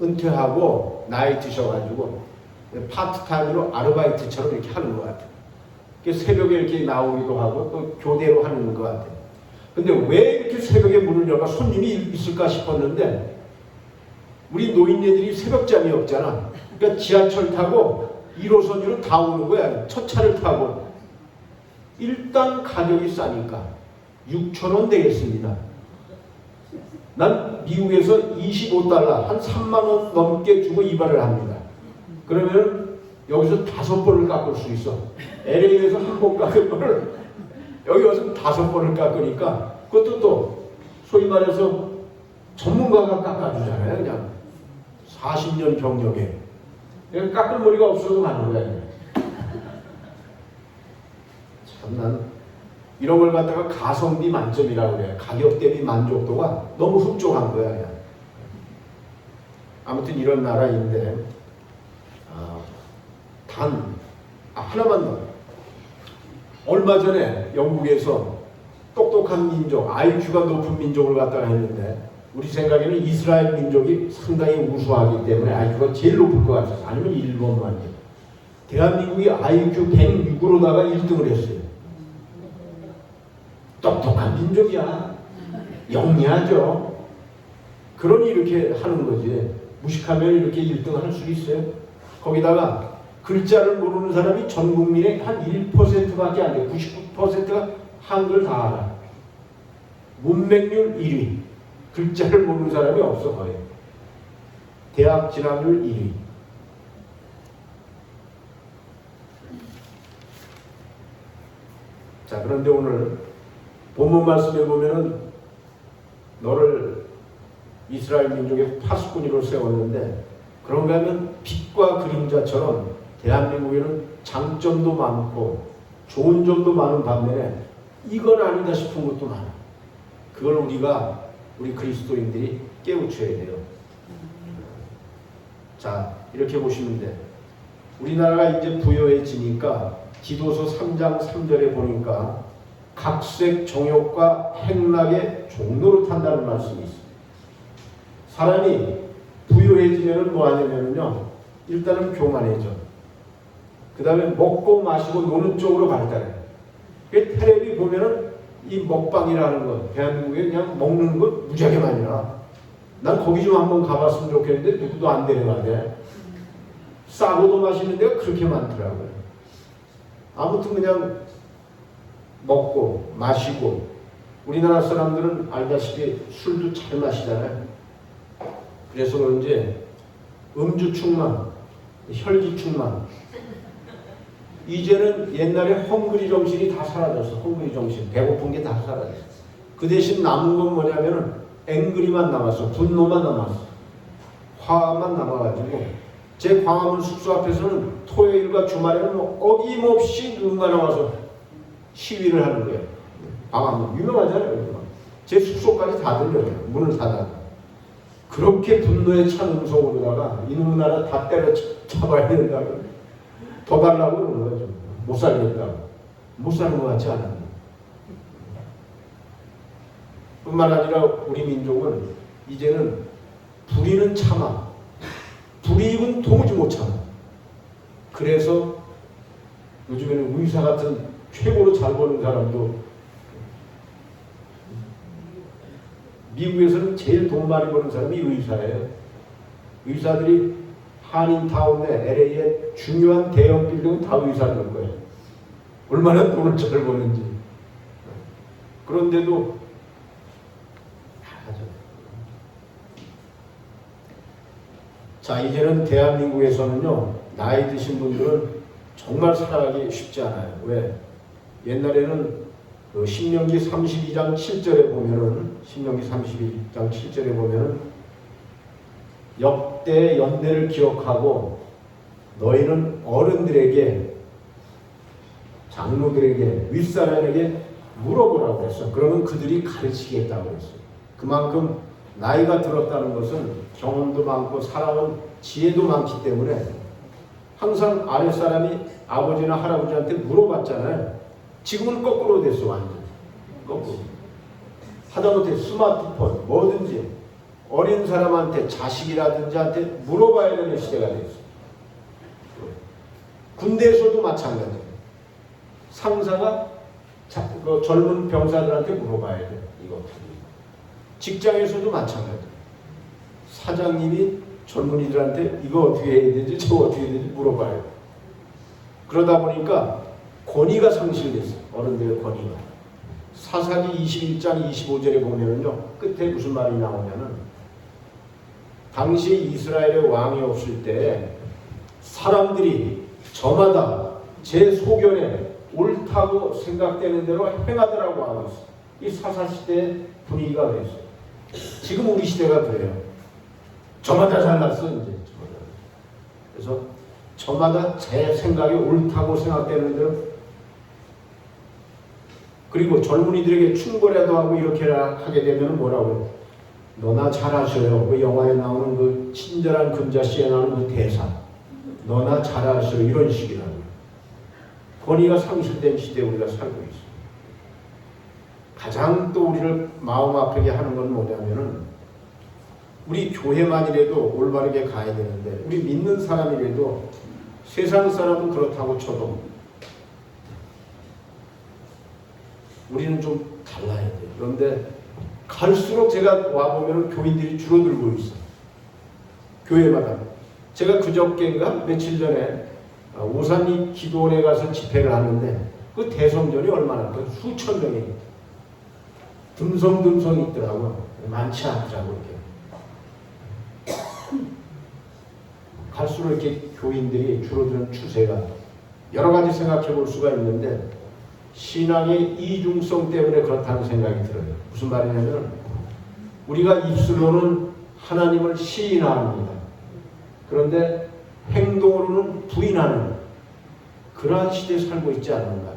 은퇴하고 나이 드셔가지고 파트타임으로 아르바이트처럼 이렇게 하는 것 같아요. 새벽에 이렇게 나오기도 하고 또 교대로 하는 것 같아요. 근데 왜 이렇게 새벽에 문을 열까 손님이 있을까 싶었는데 우리 노인네들이 새벽잠이 없잖아. 그러니까 지하철 타고 1호선으로 다 오는 거야. 첫 차를 타고. 일단 가격이 싸니까 6,000원 되겠습니다. 난 미국에서 25달러 한 3만 원 넘게 주고 이발을 합니다. 그러면 여기서 5번을 깎을 수 있어. LA에서 한 번 깎을 거를 여기 와서 5번을 깎으니까 그것도 또 소위 말해서 전문가가 깎아주잖아요. 그냥 40년 경력에 깎을 머리가 없어도 가는 거야. 참 난 이런 걸 갖다가 가성비 만점이라고 그래요. 가격 대비 만족도가 너무 흡족한 거야. 그냥. 아무튼 이런 나라인데 하나만 더. 얼마 전에 영국에서 똑똑한 민족, IQ가 높은 민족을 갖다가 했는데 우리 생각에는 이스라엘 민족이 상당히 우수하기 때문에 IQ가 제일 높을 것 같아서 아니면 일본만. 대한민국이 IQ 106으로다가 1등을 했어요. 똑똑한 민족이야. 영리하죠. 그러니 이렇게 하는 거지. 무식하면 이렇게 1등 할 수 있어요. 거기다가 글자를 모르는 사람이 전 국민의 한 1%밖에 안 돼요. 99%가 한글 다 알아. 문맹률 1위. 글자를 모르는 사람이 없어 거의. 대학 진학률 1위. 자, 그런데 오늘 본문 말씀에 보면은 너를 이스라엘 민족의 파수꾼으로 세웠는데 그런가 하면 빛과 그림자처럼 대한민국에는 장점도 많고 좋은 점도 많은 반면에 이건 아니다 싶은 것도 많아. 그걸 우리 그리스도인들이 깨우쳐야 돼요. 자, 이렇게 보시면 돼. 우리나라가 이제 부여해지니까 기도서 3장 3절에 보니까 각색 정욕과 행락의 종로로 탄다는 말씀이 있습니다. 사람이 부유해지면 뭐 하냐면요, 일단은 교만해져. 그 다음에 먹고 마시고 노는 쪽으로 발달해. 텔레비 보면은 이 먹방이라는 것, 대한민국에 그냥 먹는 것 무지하게 많이 나. 난 거기 좀 한번 가봤으면 좋겠는데 누구도 안 데려가대. 싸고도 맛있는 데가 그렇게 많더라고요. 아무튼 그냥 먹고 마시고, 우리나라 사람들은 알다시피 술도 잘 마시잖아요. 그래서 그런지 음주 충만, 혈기 충만. 이제는 옛날에 헝그리 정신이 다 사라졌어. 헝그리 정신, 배고픈 게 다 사라졌어. 그 대신 남은 건 뭐냐면은 앵그리만 남았어. 분노만 남았어. 화만 남아가지고 제 광화문 숙소 앞에서는 토요일과 주말에는 뭐 어김없이 누군가 나와서 시위를 하는 거예요. 광화문 유명하잖아요. 제 숙소까지 다 들려요. 문을 닫아. 그렇게 분노에 찬 음성으로다가 이놈 나라 다 때려잡아야 된다고, 더 달라고 그러는 거죠. 못 살겠다고. 못 사는 것 같지 않아요. 뿐만 아니라 우리 민족은 이제는 불의는 참아, 불이익은 도무지 못 참아. 그래서 요즘에는 의사 같은 최고로 잘 버는 사람도, 미국에서는 제일 돈 많이 버는 사람이 의사예요. 의사들이 한인타운 내 LA의 중요한 대형 빌딩은 다 의사들 거예요. 얼마나 돈을 잘 버는지. 그런데도 자, 이제는 대한민국에서는요, 나이 드신 분들은 정말 살아가기 쉽지 않아요. 왜? 옛날에는 그 신명기 32장 7절에 보면은, 신명기 32장 7절에 보면은 역대 연대를 기억하고 너희는 어른들에게, 장로들에게, 윗사람에게 물어보라고 했어. 그러면 그들이 가르치겠다고 했어요. 그만큼 나이가 들었다는 것은 경험도 많고 살아온 지혜도 많기 때문에 항상 아랫사람이 아버지나 할아버지한테 물어봤잖아요. 지금은 거꾸로 됐어. 완전 거꾸로. 하다못해 스마트폰 뭐든지 어린 사람한테, 자식이라든지 한테 물어봐야 되는 시대가 됐어. 군대에서도 마찬가지예요. 상사가 그 젊은 병사들한테 물어봐야 돼. 이거. 직장에서도 마찬가지예요. 사장님이 젊은이들한테 이거 어떻게 해야 되지, 저거 어떻게 해야 되지 물어봐야 돼. 그러다 보니까 권위가 상실됐어요. 어른들의 권위가. 사사기 21장 25절에 보면은요, 끝에 무슨 말이 나오냐면, 당시 이스라엘의 왕이 없을 때 사람들이 저마다 제 소견에 옳다고 생각되는 대로 행하더라고 하고 있어요. 이 사사시대의 분위기가 그랬어요. 지금 우리 시대가 그래요. 저마다 잘났어 이제. 그래서 저마다 제 생각이 옳다고 생각되는 대로. 그리고 젊은이들에게 충고라도 하고 이렇게 하게 되면 뭐라고 해요? 너나 잘하셔요. 그 영화에 나오는 그 친절한 금자씨에 나오는 그 대사. 너나 잘하셔요. 이런 식이라고. 권위가 상실된 시대에 우리가 살고 있어요. 가장 또 우리를 마음 아프게 하는 건 뭐냐면은, 우리 교회만이라도 올바르게 가야 되는데, 우리 믿는 사람이라도 세상 사람은 그렇다고 쳐도 우리는 좀 달라야 돼요. 그런데 갈수록 제가 와보면 교인들이 줄어들고 있어요. 교회마다. 제가 그저께인가 며칠 전에 오산리 기도원에 가서 집회를 하는데 그 대성전이 얼마나 그 수천 명이 듬성듬성 있더라고요. 많지 않더라고요. 갈수록 이렇게 교인들이 줄어드는 추세가 여러 가지 생각해 볼 수가 있는데, 신앙의 이중성 때문에 그렇다는 생각이 들어요. 무슨 말이냐면 우리가 입술로는 하나님을 시인합니다. 그런데 행동으로는 부인하는 그러한 시대에 살고 있지 않는가.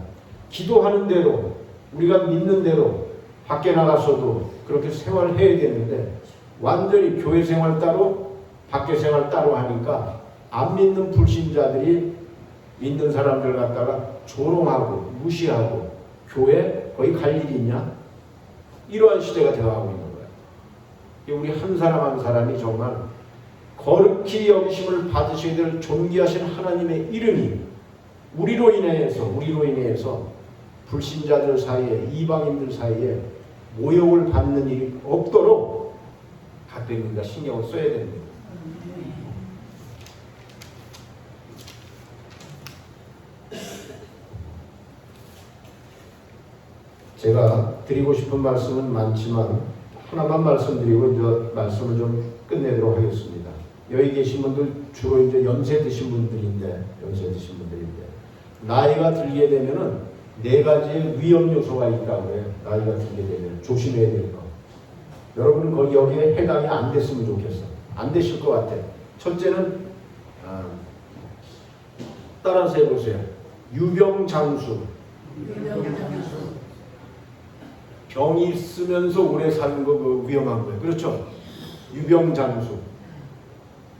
기도하는 대로 우리가 믿는 대로 밖에 나가서도 그렇게 생활을 해야 되는데 완전히 교회 생활 따로 밖에 생활 따로 하니까 안 믿는 불신자들이 믿는 사람들 갖다가 조롱하고 무시하고 교회 거기 갈 일이 있냐? 이러한 시대가 되어가고 있는 거예요. 우리 한 사람 한 사람이 정말 거룩히 여기심을 받으셔야 될 존귀하신 하나님의 이름이 우리로 인해서 불신자들 사이에 이방인들 사이에 모욕을 받는 일이 없도록 각별인가 신경을 써야 됩니다. 제가 드리고 싶은 말씀은 많지만 하나만 말씀드리고 이제 말씀을 좀 끝내도록 하겠습니다. 여기 계신 분들 주로 이제 연세 드신 분들인데 나이가 들게 되면은 4가지의 위험 요소가 있다고 해요. 나이가 들게 되면 조심해야 될 거. 여러분은 거기 여기에 해당이 안 됐으면 좋겠어. 안 되실 것 같아. 첫째는 따라서 해보세요. 유병장수. 병이 있으면서 오래 사는 거 위험한 거예요. 그렇죠? 유병장수.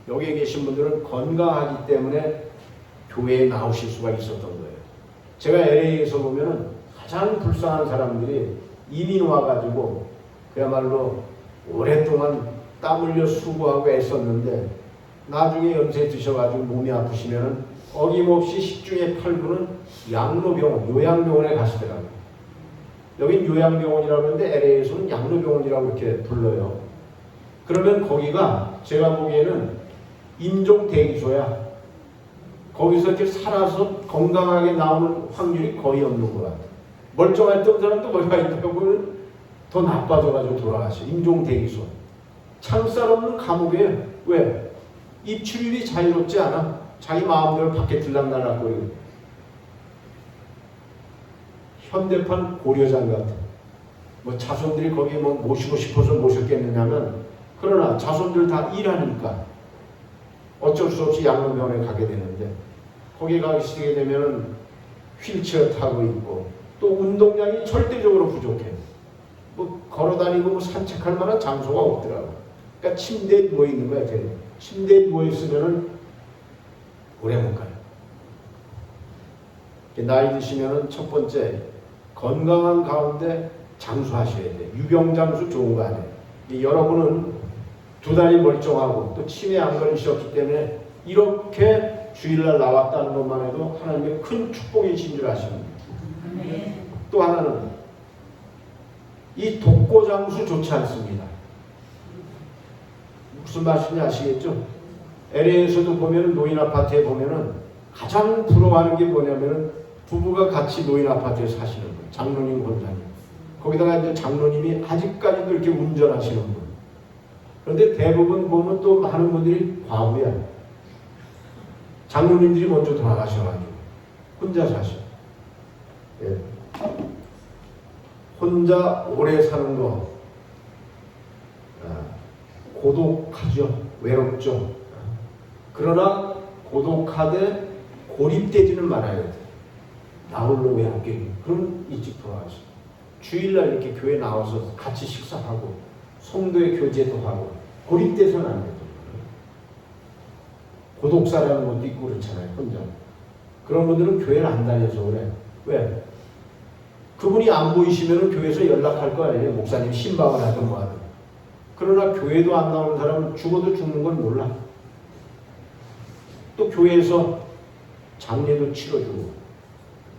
여기에 계신 분들은 건강하기 때문에 교회에 나오실 수가 있었던 거예요. 제가 LA에서 보면은 가장 불쌍한 사람들이 이민 와가지고 그야말로 오랫동안 땀 흘려 수고하고 애썼는데 나중에 연세 드셔가지고 몸이 아프시면은 어김없이 10중에 8구는 양로병원, 요양병원에 가시더라고요. 여긴 요양병원이라고 하는데 LA에서는 양로병원이라고 이렇게 불러요. 그러면 거기가 제가 보기에는 임종대기소야. 거기서 이렇게 살아서 건강하게 나오는 확률이 거의 없는 것 같아요. 멀쩡했던 사람도 거기가 있다고 보면 더 나빠져가지고 돌아가셔. 임종대기소. 창살 없는 감옥에 왜? 입출입이 자유롭지 않아. 자기 마음대로 밖에 들락날락거리고. 현대판 고려장 같아. 뭐 자손들이 거기에 뭐 모시고 싶어서 모셨겠느냐면 그러나 자손들 다 일하니까 어쩔 수 없이 양로병원에 가게 되는데 거기 가시게 되면 휠체어 타고 있고 또 운동량이 절대적으로 부족해. 뭐 걸어다니고 뭐 산책할 만한 장소가 없더라고. 그러니까 침대에 누워 있는 거야. 침대에 누워 있으면은 오래 못 가요. 나이 드시면은 첫 번째 건강한 가운데 장수하셔야 돼. 유병장수 좋은 거 아니에요. 여러분은 2다리 멀쩡하고 또 치매 안 걸리셨기 때문에 이렇게 주일날 나왔다는 것만 해도 하나님의 큰 축복이신 줄 아십니다. 또 하나는 이 독고장수 좋지 않습니다. 무슨 말씀인지 아시겠죠? LA에서도 보면은 노인 아파트에 보면은 가장 부러워하는 게 뭐냐면은 부부가 같이 노인 아파트에 사시는 거예요. 장로님, 권사님. 거기다가 이제 장로님이 아직까지도 이렇게 운전하시는 분. 그런데 대부분 보면 또 많은 분들이 과부야. 장로님들이 먼저 돌아가셔가지고 혼자 사셔. 예. 혼자 오래 사는 거 고독하죠. 외롭죠. 그러나 고독하되 고립되지는 말아야 돼. 나 홀로 외롭게. 그럼 일찍 돌아가셔. 주일날 이렇게 교회 나와서 같이 식사하고 성도의 교제도 하고 고립돼서는 안 돼요. 고독사라는 것도 있고 그렇잖아요. 혼자. 그런 분들은 교회를 안 다녀서 그래. 왜? 그분이 안 보이시면 교회에서 연락할 거 아니에요. 목사님 신방을 하든 뭐 하든. 그러나 교회도 안 나오는 사람은 죽어도 죽는 건 몰라. 또 교회에서 장례도 치러주고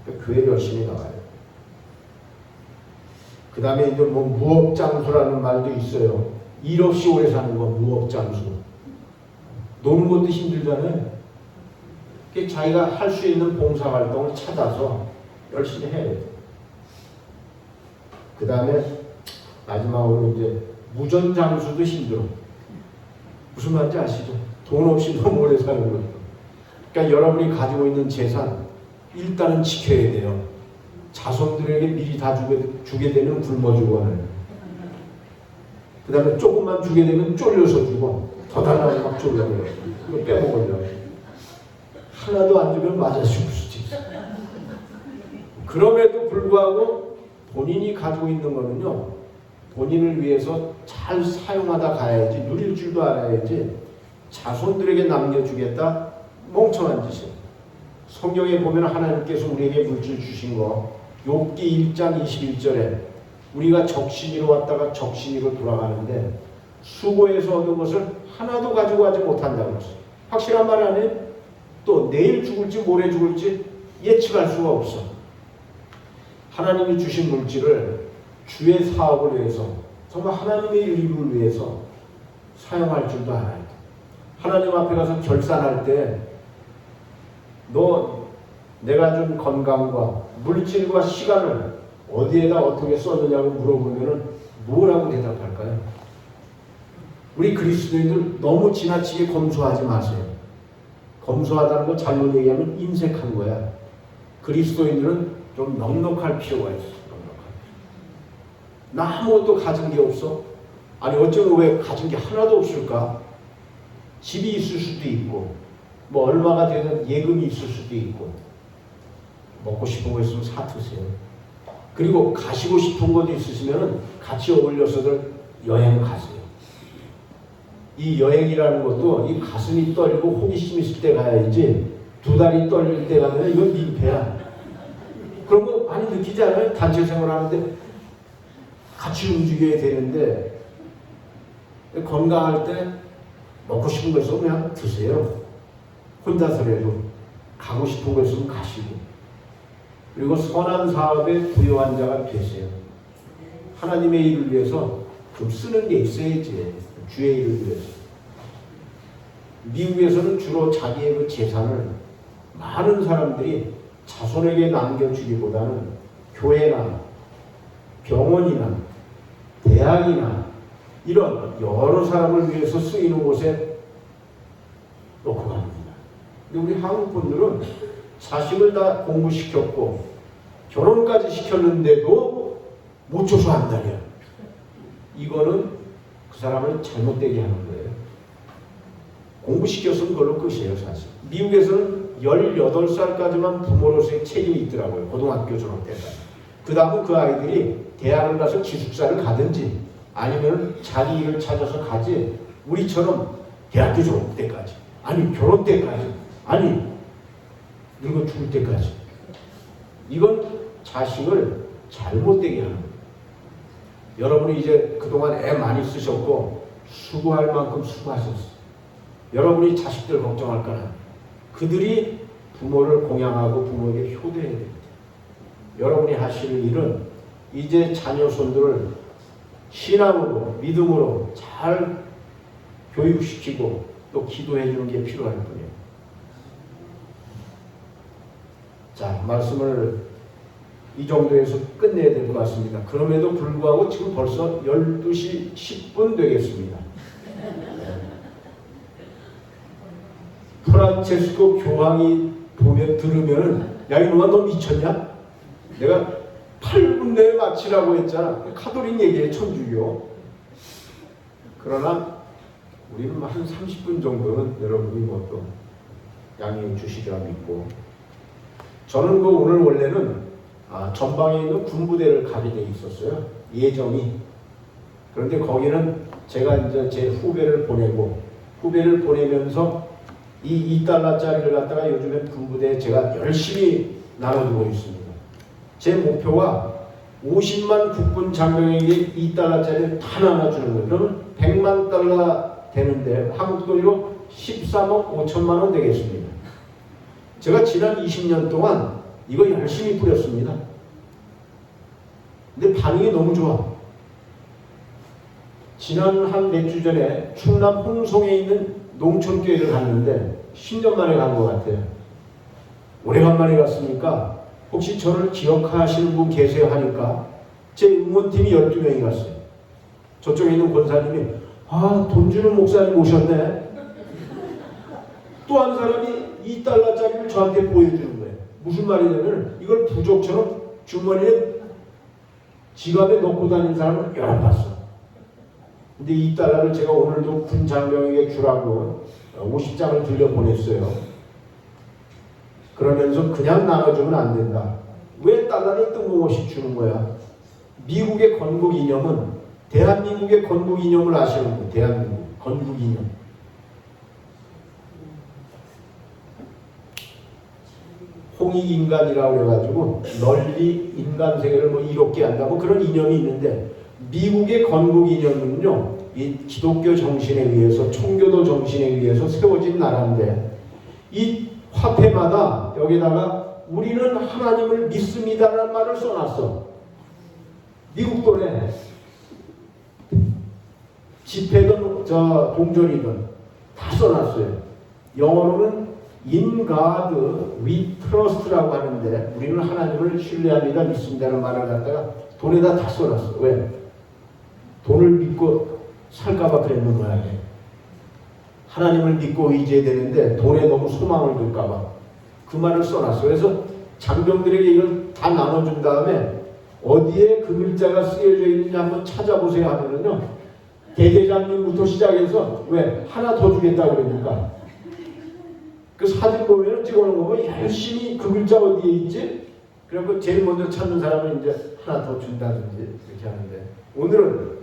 그러니까 교회 열심히 나와요. 그 다음에 이제 뭐 무업장수라는 말도 있어요. 일 없이 오래 사는 거 무업장수. 노는 것도 힘들잖아요. 자기가 할 수 있는 봉사활동을 찾아서 열심히 해야 돼요. 그 다음에 마지막으로 이제 무전장수도 힘들어. 무슨 말인지 아시죠? 돈 없이 너무 오래 사는 거예요. 그러니까 여러분이 가지고 있는 재산 일단은 지켜야 돼요. 자손들에게 미리 다 주게 되면 굶어 죽어요. 그 다음에 조금만 주게 되면 쫄려서 죽어. 더 달라고 막 쫄려요. 그거 빼먹으려고. 하나도 안 주면 맞아 죽을 수도 있어. 그럼에도 불구하고 본인이 가지고 있는 거는요, 본인을 위해서 잘 사용하다 가야지, 누릴 줄도 알아야지, 자손들에게 남겨주겠다? 멍청한 짓이에요. 성경에 보면 하나님께서 우리에게 물질 주신 거, 욥기 1장 21절에 우리가 적신이로 왔다가 적신이로 돌아가는데 수고해서 얻은 것을 하나도 가지고 가지 못한다고 했어요. 확실한 말 아니에요? 또 내일 죽을지 모레 죽을지 예측할 수가 없어. 하나님이 주신 물질을 주의 사업을 위해서, 정말 하나님의 일을 위해서 사용할 줄도 알아야 돼. 하나님 앞에 가서 결산할 때 너 내가 준 건강과 물질과 시간을 어디에다 어떻게 썼느냐고 물어보면 뭐라고 대답할까요? 우리 그리스도인들 너무 지나치게 검소하지 마세요. 검소하다는 거 잘못 얘기하면 인색한 거야. 그리스도인들은 좀 넉넉할 필요가 있어. 나 아무것도 가진 게 없어? 아니 어쩌면 왜 가진 게 하나도 없을까? 집이 있을 수도 있고 뭐 얼마가 되는 예금이 있을 수도 있고 먹고 싶은 거 있으면 사 드세요. 그리고 가시고 싶은 곳이 있으시면 같이 어울려서들 여행 가세요. 이 여행이라는 것도 이 가슴이 떨리고 호기심 있을 때 가야지, 두 다리 떨릴 때 가면 이건 민폐야. 그런 거 많이 느끼지 않아요? 단체 생활하는데 같이 움직여야 되는데 건강할 때 먹고 싶은 거 있으면 그냥 드세요. 혼자서라도 가고 싶은 거 있으면 가시고, 그리고 선한 사업에 부여한 자가 되세요. 하나님의 일을 위해서 좀 쓰는 게 있어야지. 주의 일을 위해서. 미국에서는 주로 자기의 그 재산을 많은 사람들이 자손에게 남겨주기보다는 교회나 병원이나 대학이나 이런 여러 사람을 위해서 쓰이는 곳에 놓고 갑니다. 근데 우리 한국 분들은 자식을 다 공부시켰고 결혼까지 시켰는데도 못 줘서 한다냐. 이거는 그 사람을 잘못되게 하는 거예요. 공부시켰으면 그걸로 끝이에요, 사실. 미국에서는 18살까지만 부모로서의 책임이 있더라고요. 고등학교 졸업 때까지. 그 다음은 그 아이들이 대학을 가서 기숙사를 가든지 아니면 자기 일을 찾아서 가지, 우리처럼 대학교 졸업 때까지, 아니 결혼 때까지, 아니 늙어 죽을 때까지. 이건 자식을 잘못되게 하는 거예요. 여러분이 이제 그동안 애 많이 쓰셨고 수고할 만큼 수고하셨어요. 여러분이 자식들 걱정할 거나 그들이 부모를 공양하고 부모에게 효도해야 됩니다. 여러분이 하실 일은 이제 자녀 손들을 신앙으로, 믿음으로 잘 교육시키고 또 기도해 주는 게 필요할 뿐이에요. 자, 말씀을 이 정도에서 끝내야 될 것 같습니다. 그럼에도 불구하고 지금 벌써 12시 10분 되겠습니다. 프란체스코 교황이 들으면 야 이놈아 너 미쳤냐? 내가 8분 내에 마치라고 했잖아. 카톨릭 얘기해, 천주교. 그러나 우리는 한 30분 정도는 여러분이 뭐 또 양해해 주시리라 믿고, 저는 그 오늘 원래는 전방에 있는 군부대를 가게 돼 있었어요. 예정이. 그런데 거기는 제가 이제 제 후배를 보내면서 이 2달러짜리를 갖다가 요즘에 군부대에 제가 열심히 나눠주고 있습니다. 제 목표가 50만 국군 장병에게 2달러짜리를 다 나눠주는 거예요. 그러면 100만 달러 되는데 한국 돈으로 13억 5천만 원 되겠습니다. 제가 지난 20년 동안 이거 열심히 뿌렸습니다. 근데 반응이 너무 좋아. 지난 한 몇 주 전에 충남 홍성에 있는 농촌교회를 갔는데 10년 만에 간 것 같아요. 오래간만에 갔으니까 혹시 저를 기억하시는 분 계세요 하니까 제 응원팀이 12명이 갔어요. 저쪽에 있는 권사님이 돈 주는 목사님 오셨네. 또 한 사람이 2달러짜리를 저한테 보여주는 거예요. 무슨 말이냐면 이걸 부족처럼 주머니에 지갑에 넣고 다니는 사람을 여러 봤어. 근데 이 달러를 제가 오늘도 군 장병에게 주라고 50장을 들려 보냈어요. 그러면서 그냥 나눠주면 안 된다. 왜 달러를 뜬금없이 주는 거야? 미국의 건국 이념은 대한민국의 건국 이념을 아시는 거예요. 대한민국 건국 이념. 홍익인간이라고 그래가지고 널리 인간 세계를 뭐 이롭게 한다고 그런 이념이 있는데 미국의 건국 이념은요, 이 기독교 정신에 의해서 총교도 정신에 의해서 세워진 나라인데 이 화폐마다 여기다가 우리는 하나님을 믿습니다라는 말을 써놨어. 미국 돈에 지폐든 동전이든 다 써놨어요. 영어로는 In God we trust라고 하는데 우리는 하나님을 신뢰합니다, 믿습니다라는 말을 갖다가 돈에다 다 써놨어. 왜? 돈을 믿고 살까봐 그랬는 모양이에요. 하나님을 믿고 의지해야 되는데 돈에 너무 소망을 둘까봐 그 말을 써놨어. 그래서 장병들에게 이걸 다 나눠준 다음에 어디에 그 글자가 쓰여져 있는지 한번 찾아보세요 하면은요, 대대장님부터 시작해서 왜 하나 더 주겠다고 그러니까 그 사진 보면 찍어놓은 거 보면 열심히 그 글자 어디에 있지? 그래서 제일 먼저 찾는 사람은 이제 하나 더 준다든지 이렇게 하는데, 오늘은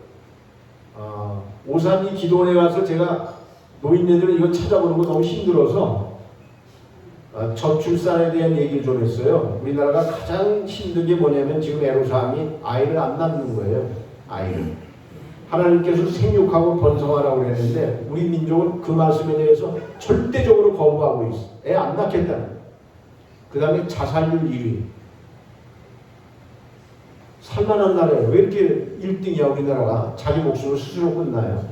오산이 기도원에 가서 제가 노인네들은 이거 찾아보는 거 너무 힘들어서 저출산에 대한 얘기를 좀 했어요. 우리나라가 가장 힘든 게 뭐냐면 지금 애로사항이 아이를 안 낳는 거예요. 아이를. 하나님께서 생육하고 번성하라고 그랬는데 우리 민족은 그 말씀에 대해서 절대적으로 거부하고 있어. 애 안 낳겠다는. 그 다음에 자살률 1위. 살만한 나라예요. 왜 이렇게 1등이야 우리나라가. 자기 목숨을 스스로 끝나요.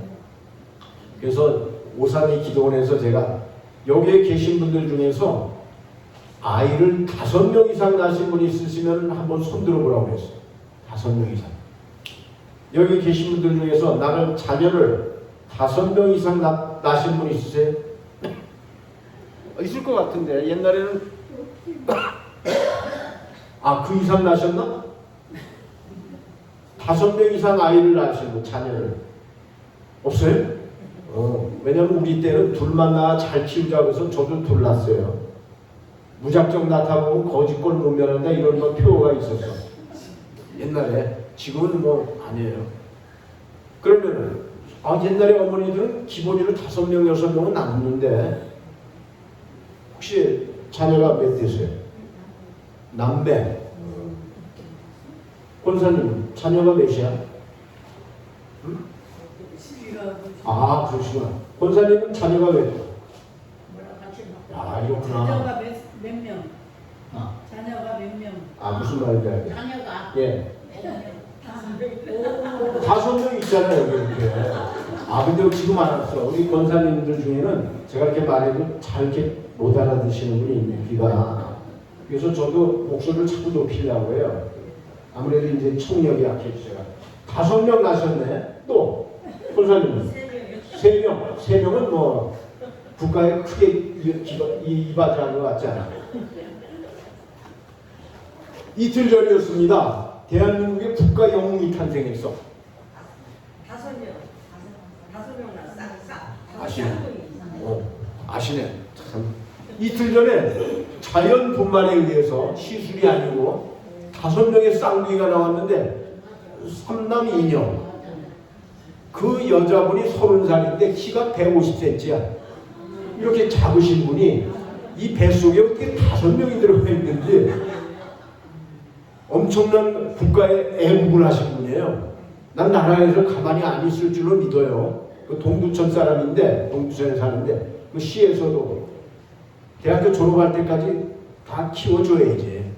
그래서 오산이 기도원에서 제가 여기에 계신 분들 중에서 아이를 5명 이상 낳으신 분이 있으시면 한번 손 들어보라고 그랬어요. 5명 이상. 여기 계신 분들 중에서 나는 자녀를 5명 이상 낳으신 분 있으세요? 있을 것 같은데 옛날에는 그 이상 낳으셨나? 5명 이상 아이를 낳으신 분, 자녀를 없어요? 왜냐면 우리 때는 둘만 낳아 잘 키우자고 해서 저도 둘 낳았어요. 무작정 나타보면 거짓권 못 면한다 이런 거 표어가 있었어. 옛날에. 지금은 뭐 아니에요. 그러면은 옛날에 어머니들은 기본으로 5명, 6명은 낳는데 혹시 자녀가 몇 되세요? 남매. 권사님 자녀가 몇이야? 응? 그러시구나. 권사님은 자녀가 몇? 이렇구나. 자녀가 몇 명? 자녀가 몇 명? 무슨 말인지 알겠네. 자녀가 예. 5명 있잖아요, 여기 이렇게. 근데 지금 알았어. 우리 권사님들 중에는 제가 이렇게 말해도 잘 이렇게 못 알아듣시는 분이 있네, 귀가. 그래서 저도 목소리를 자꾸 높이려고 해요. 아무래도 이제 청력이 약해서 제가. 5명 나셨네. 또, 권사님은? 3명. 3명은 뭐, 국가에 크게 이바지한 것 같지 않아. 이틀 전이었습니다. 대한민국의 국가 영웅이 탄생했어. 5명 아시네. 아시네. 참. 이틀 전에 자연분만에 의해서 시술이 아니고 5명의 쌍둥이가 나왔는데 3남 2녀. 그 여자분이 30살인데 키가 150cm야. 이렇게 작으신 분이 이 뱃속에 어떻게 5명이 들어가 있는지 엄청난 국가의 애국을 하신 분이에요. 난 나라에서 가만히 안 있을 줄로 믿어요. 그 동두천 사람인데, 동두천에 사는데 그 시에서도 대학교 졸업할 때까지 다 키워줘야지.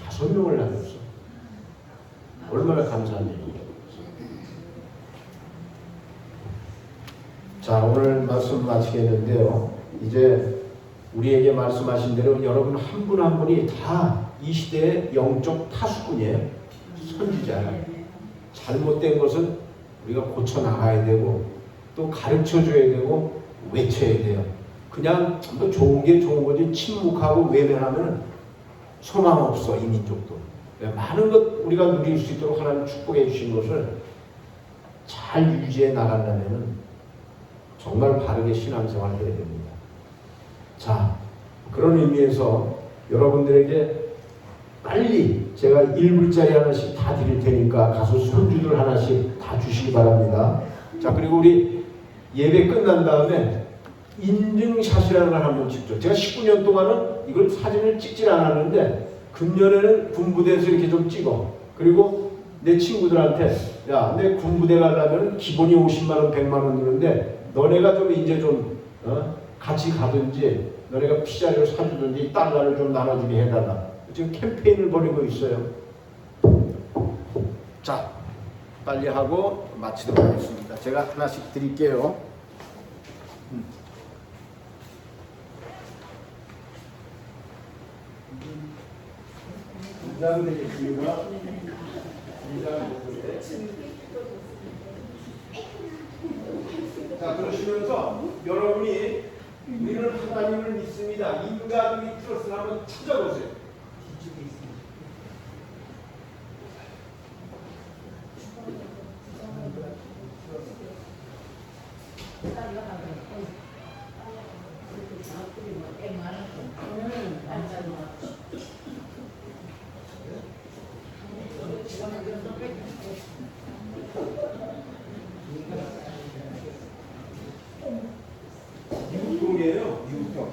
5명을 낳았어. 얼마나 감사한 일이에요. 자, 오늘 말씀 마치겠는데요. 이제 우리에게 말씀하신 대로 여러분 한 분 한 분이 다 이 시대의 영적 타수꾼이에요. 선지자예요. 잘못된 것은 우리가 고쳐나가야 되고 또 가르쳐줘야 되고 외쳐야 돼요. 그냥 뭐 좋은 게 좋은 거지 침묵하고 외면하면 소망 없어, 이 민족도. 많은 것 우리가 누릴 수 있도록 하나님 축복해 주신 것을 잘 유지해 나가려면 정말 바르게 신앙생활을 해야 됩니다. 자, 그런 의미에서 여러분들에게 빨리 제가 1불짜리 하나씩 다 드릴 테니까 가서 손주들 하나씩 다 주시기 바랍니다. 자, 그리고 우리 예배 끝난 다음에 인증샷이라는 걸 한번 찍죠. 제가 19년 동안은 이걸 사진을 찍질 않았는데 금년에는 군부대에서 이렇게 좀 찍어. 그리고 내 친구들한테 야, 내 군부대 가려면 기본이 50만 원, 100만 원 드는데 너네가 좀 이제 좀 같이 가든지 너네가 피자를 사주든지 달러를 좀 나눠주게 해달라. 지금 캠페인을 벌이고 있어요. 자, 빨리 하고 마치도록 하겠습니다. 제가 하나씩 드릴게요. 인사드리겠습니다. 자, 그러시면서 여러분이 우리는 하나님을 믿습니다. 인가드리 트러스를 한번 찾아보세요. 미국동이에요. 미국동.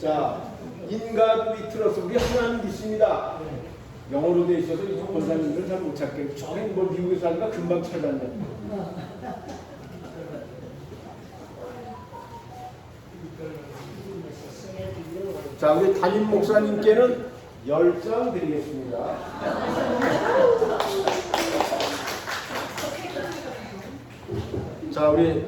자, 인가드 위트러스 우리 하나님 믿습니다. 영어로 돼 있어서 이 권사님들은 잘 못 찾겠고 저기 뭐 미국에서 하니까 금방 찾았네. 자, 우리 담임 목사님께는 10장 드리겠습니다. 자, 우리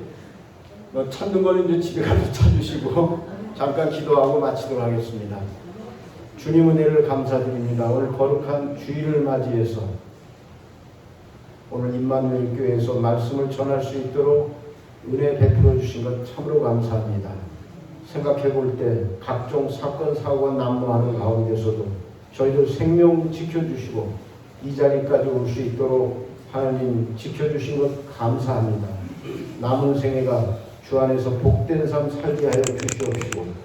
찾는 거는 이제 집에 가서 찾으시고 잠깐 기도하고 마치도록 하겠습니다. 주님 은혜를 감사드립니다. 오늘 거룩한 주일을 맞이해서 오늘 임마누엘 교회에서 말씀을 전할 수 있도록 은혜 베풀어 주신 것 참으로 감사합니다. 생각해 볼 때 각종 사건 사고가 난무하는 가운데서도 저희들 생명 지켜주시고 이 자리까지 올 수 있도록 하나님 지켜주신 것 감사합니다. 남은 생애가 주 안에서 복된 삶 살게 하여 주시옵시고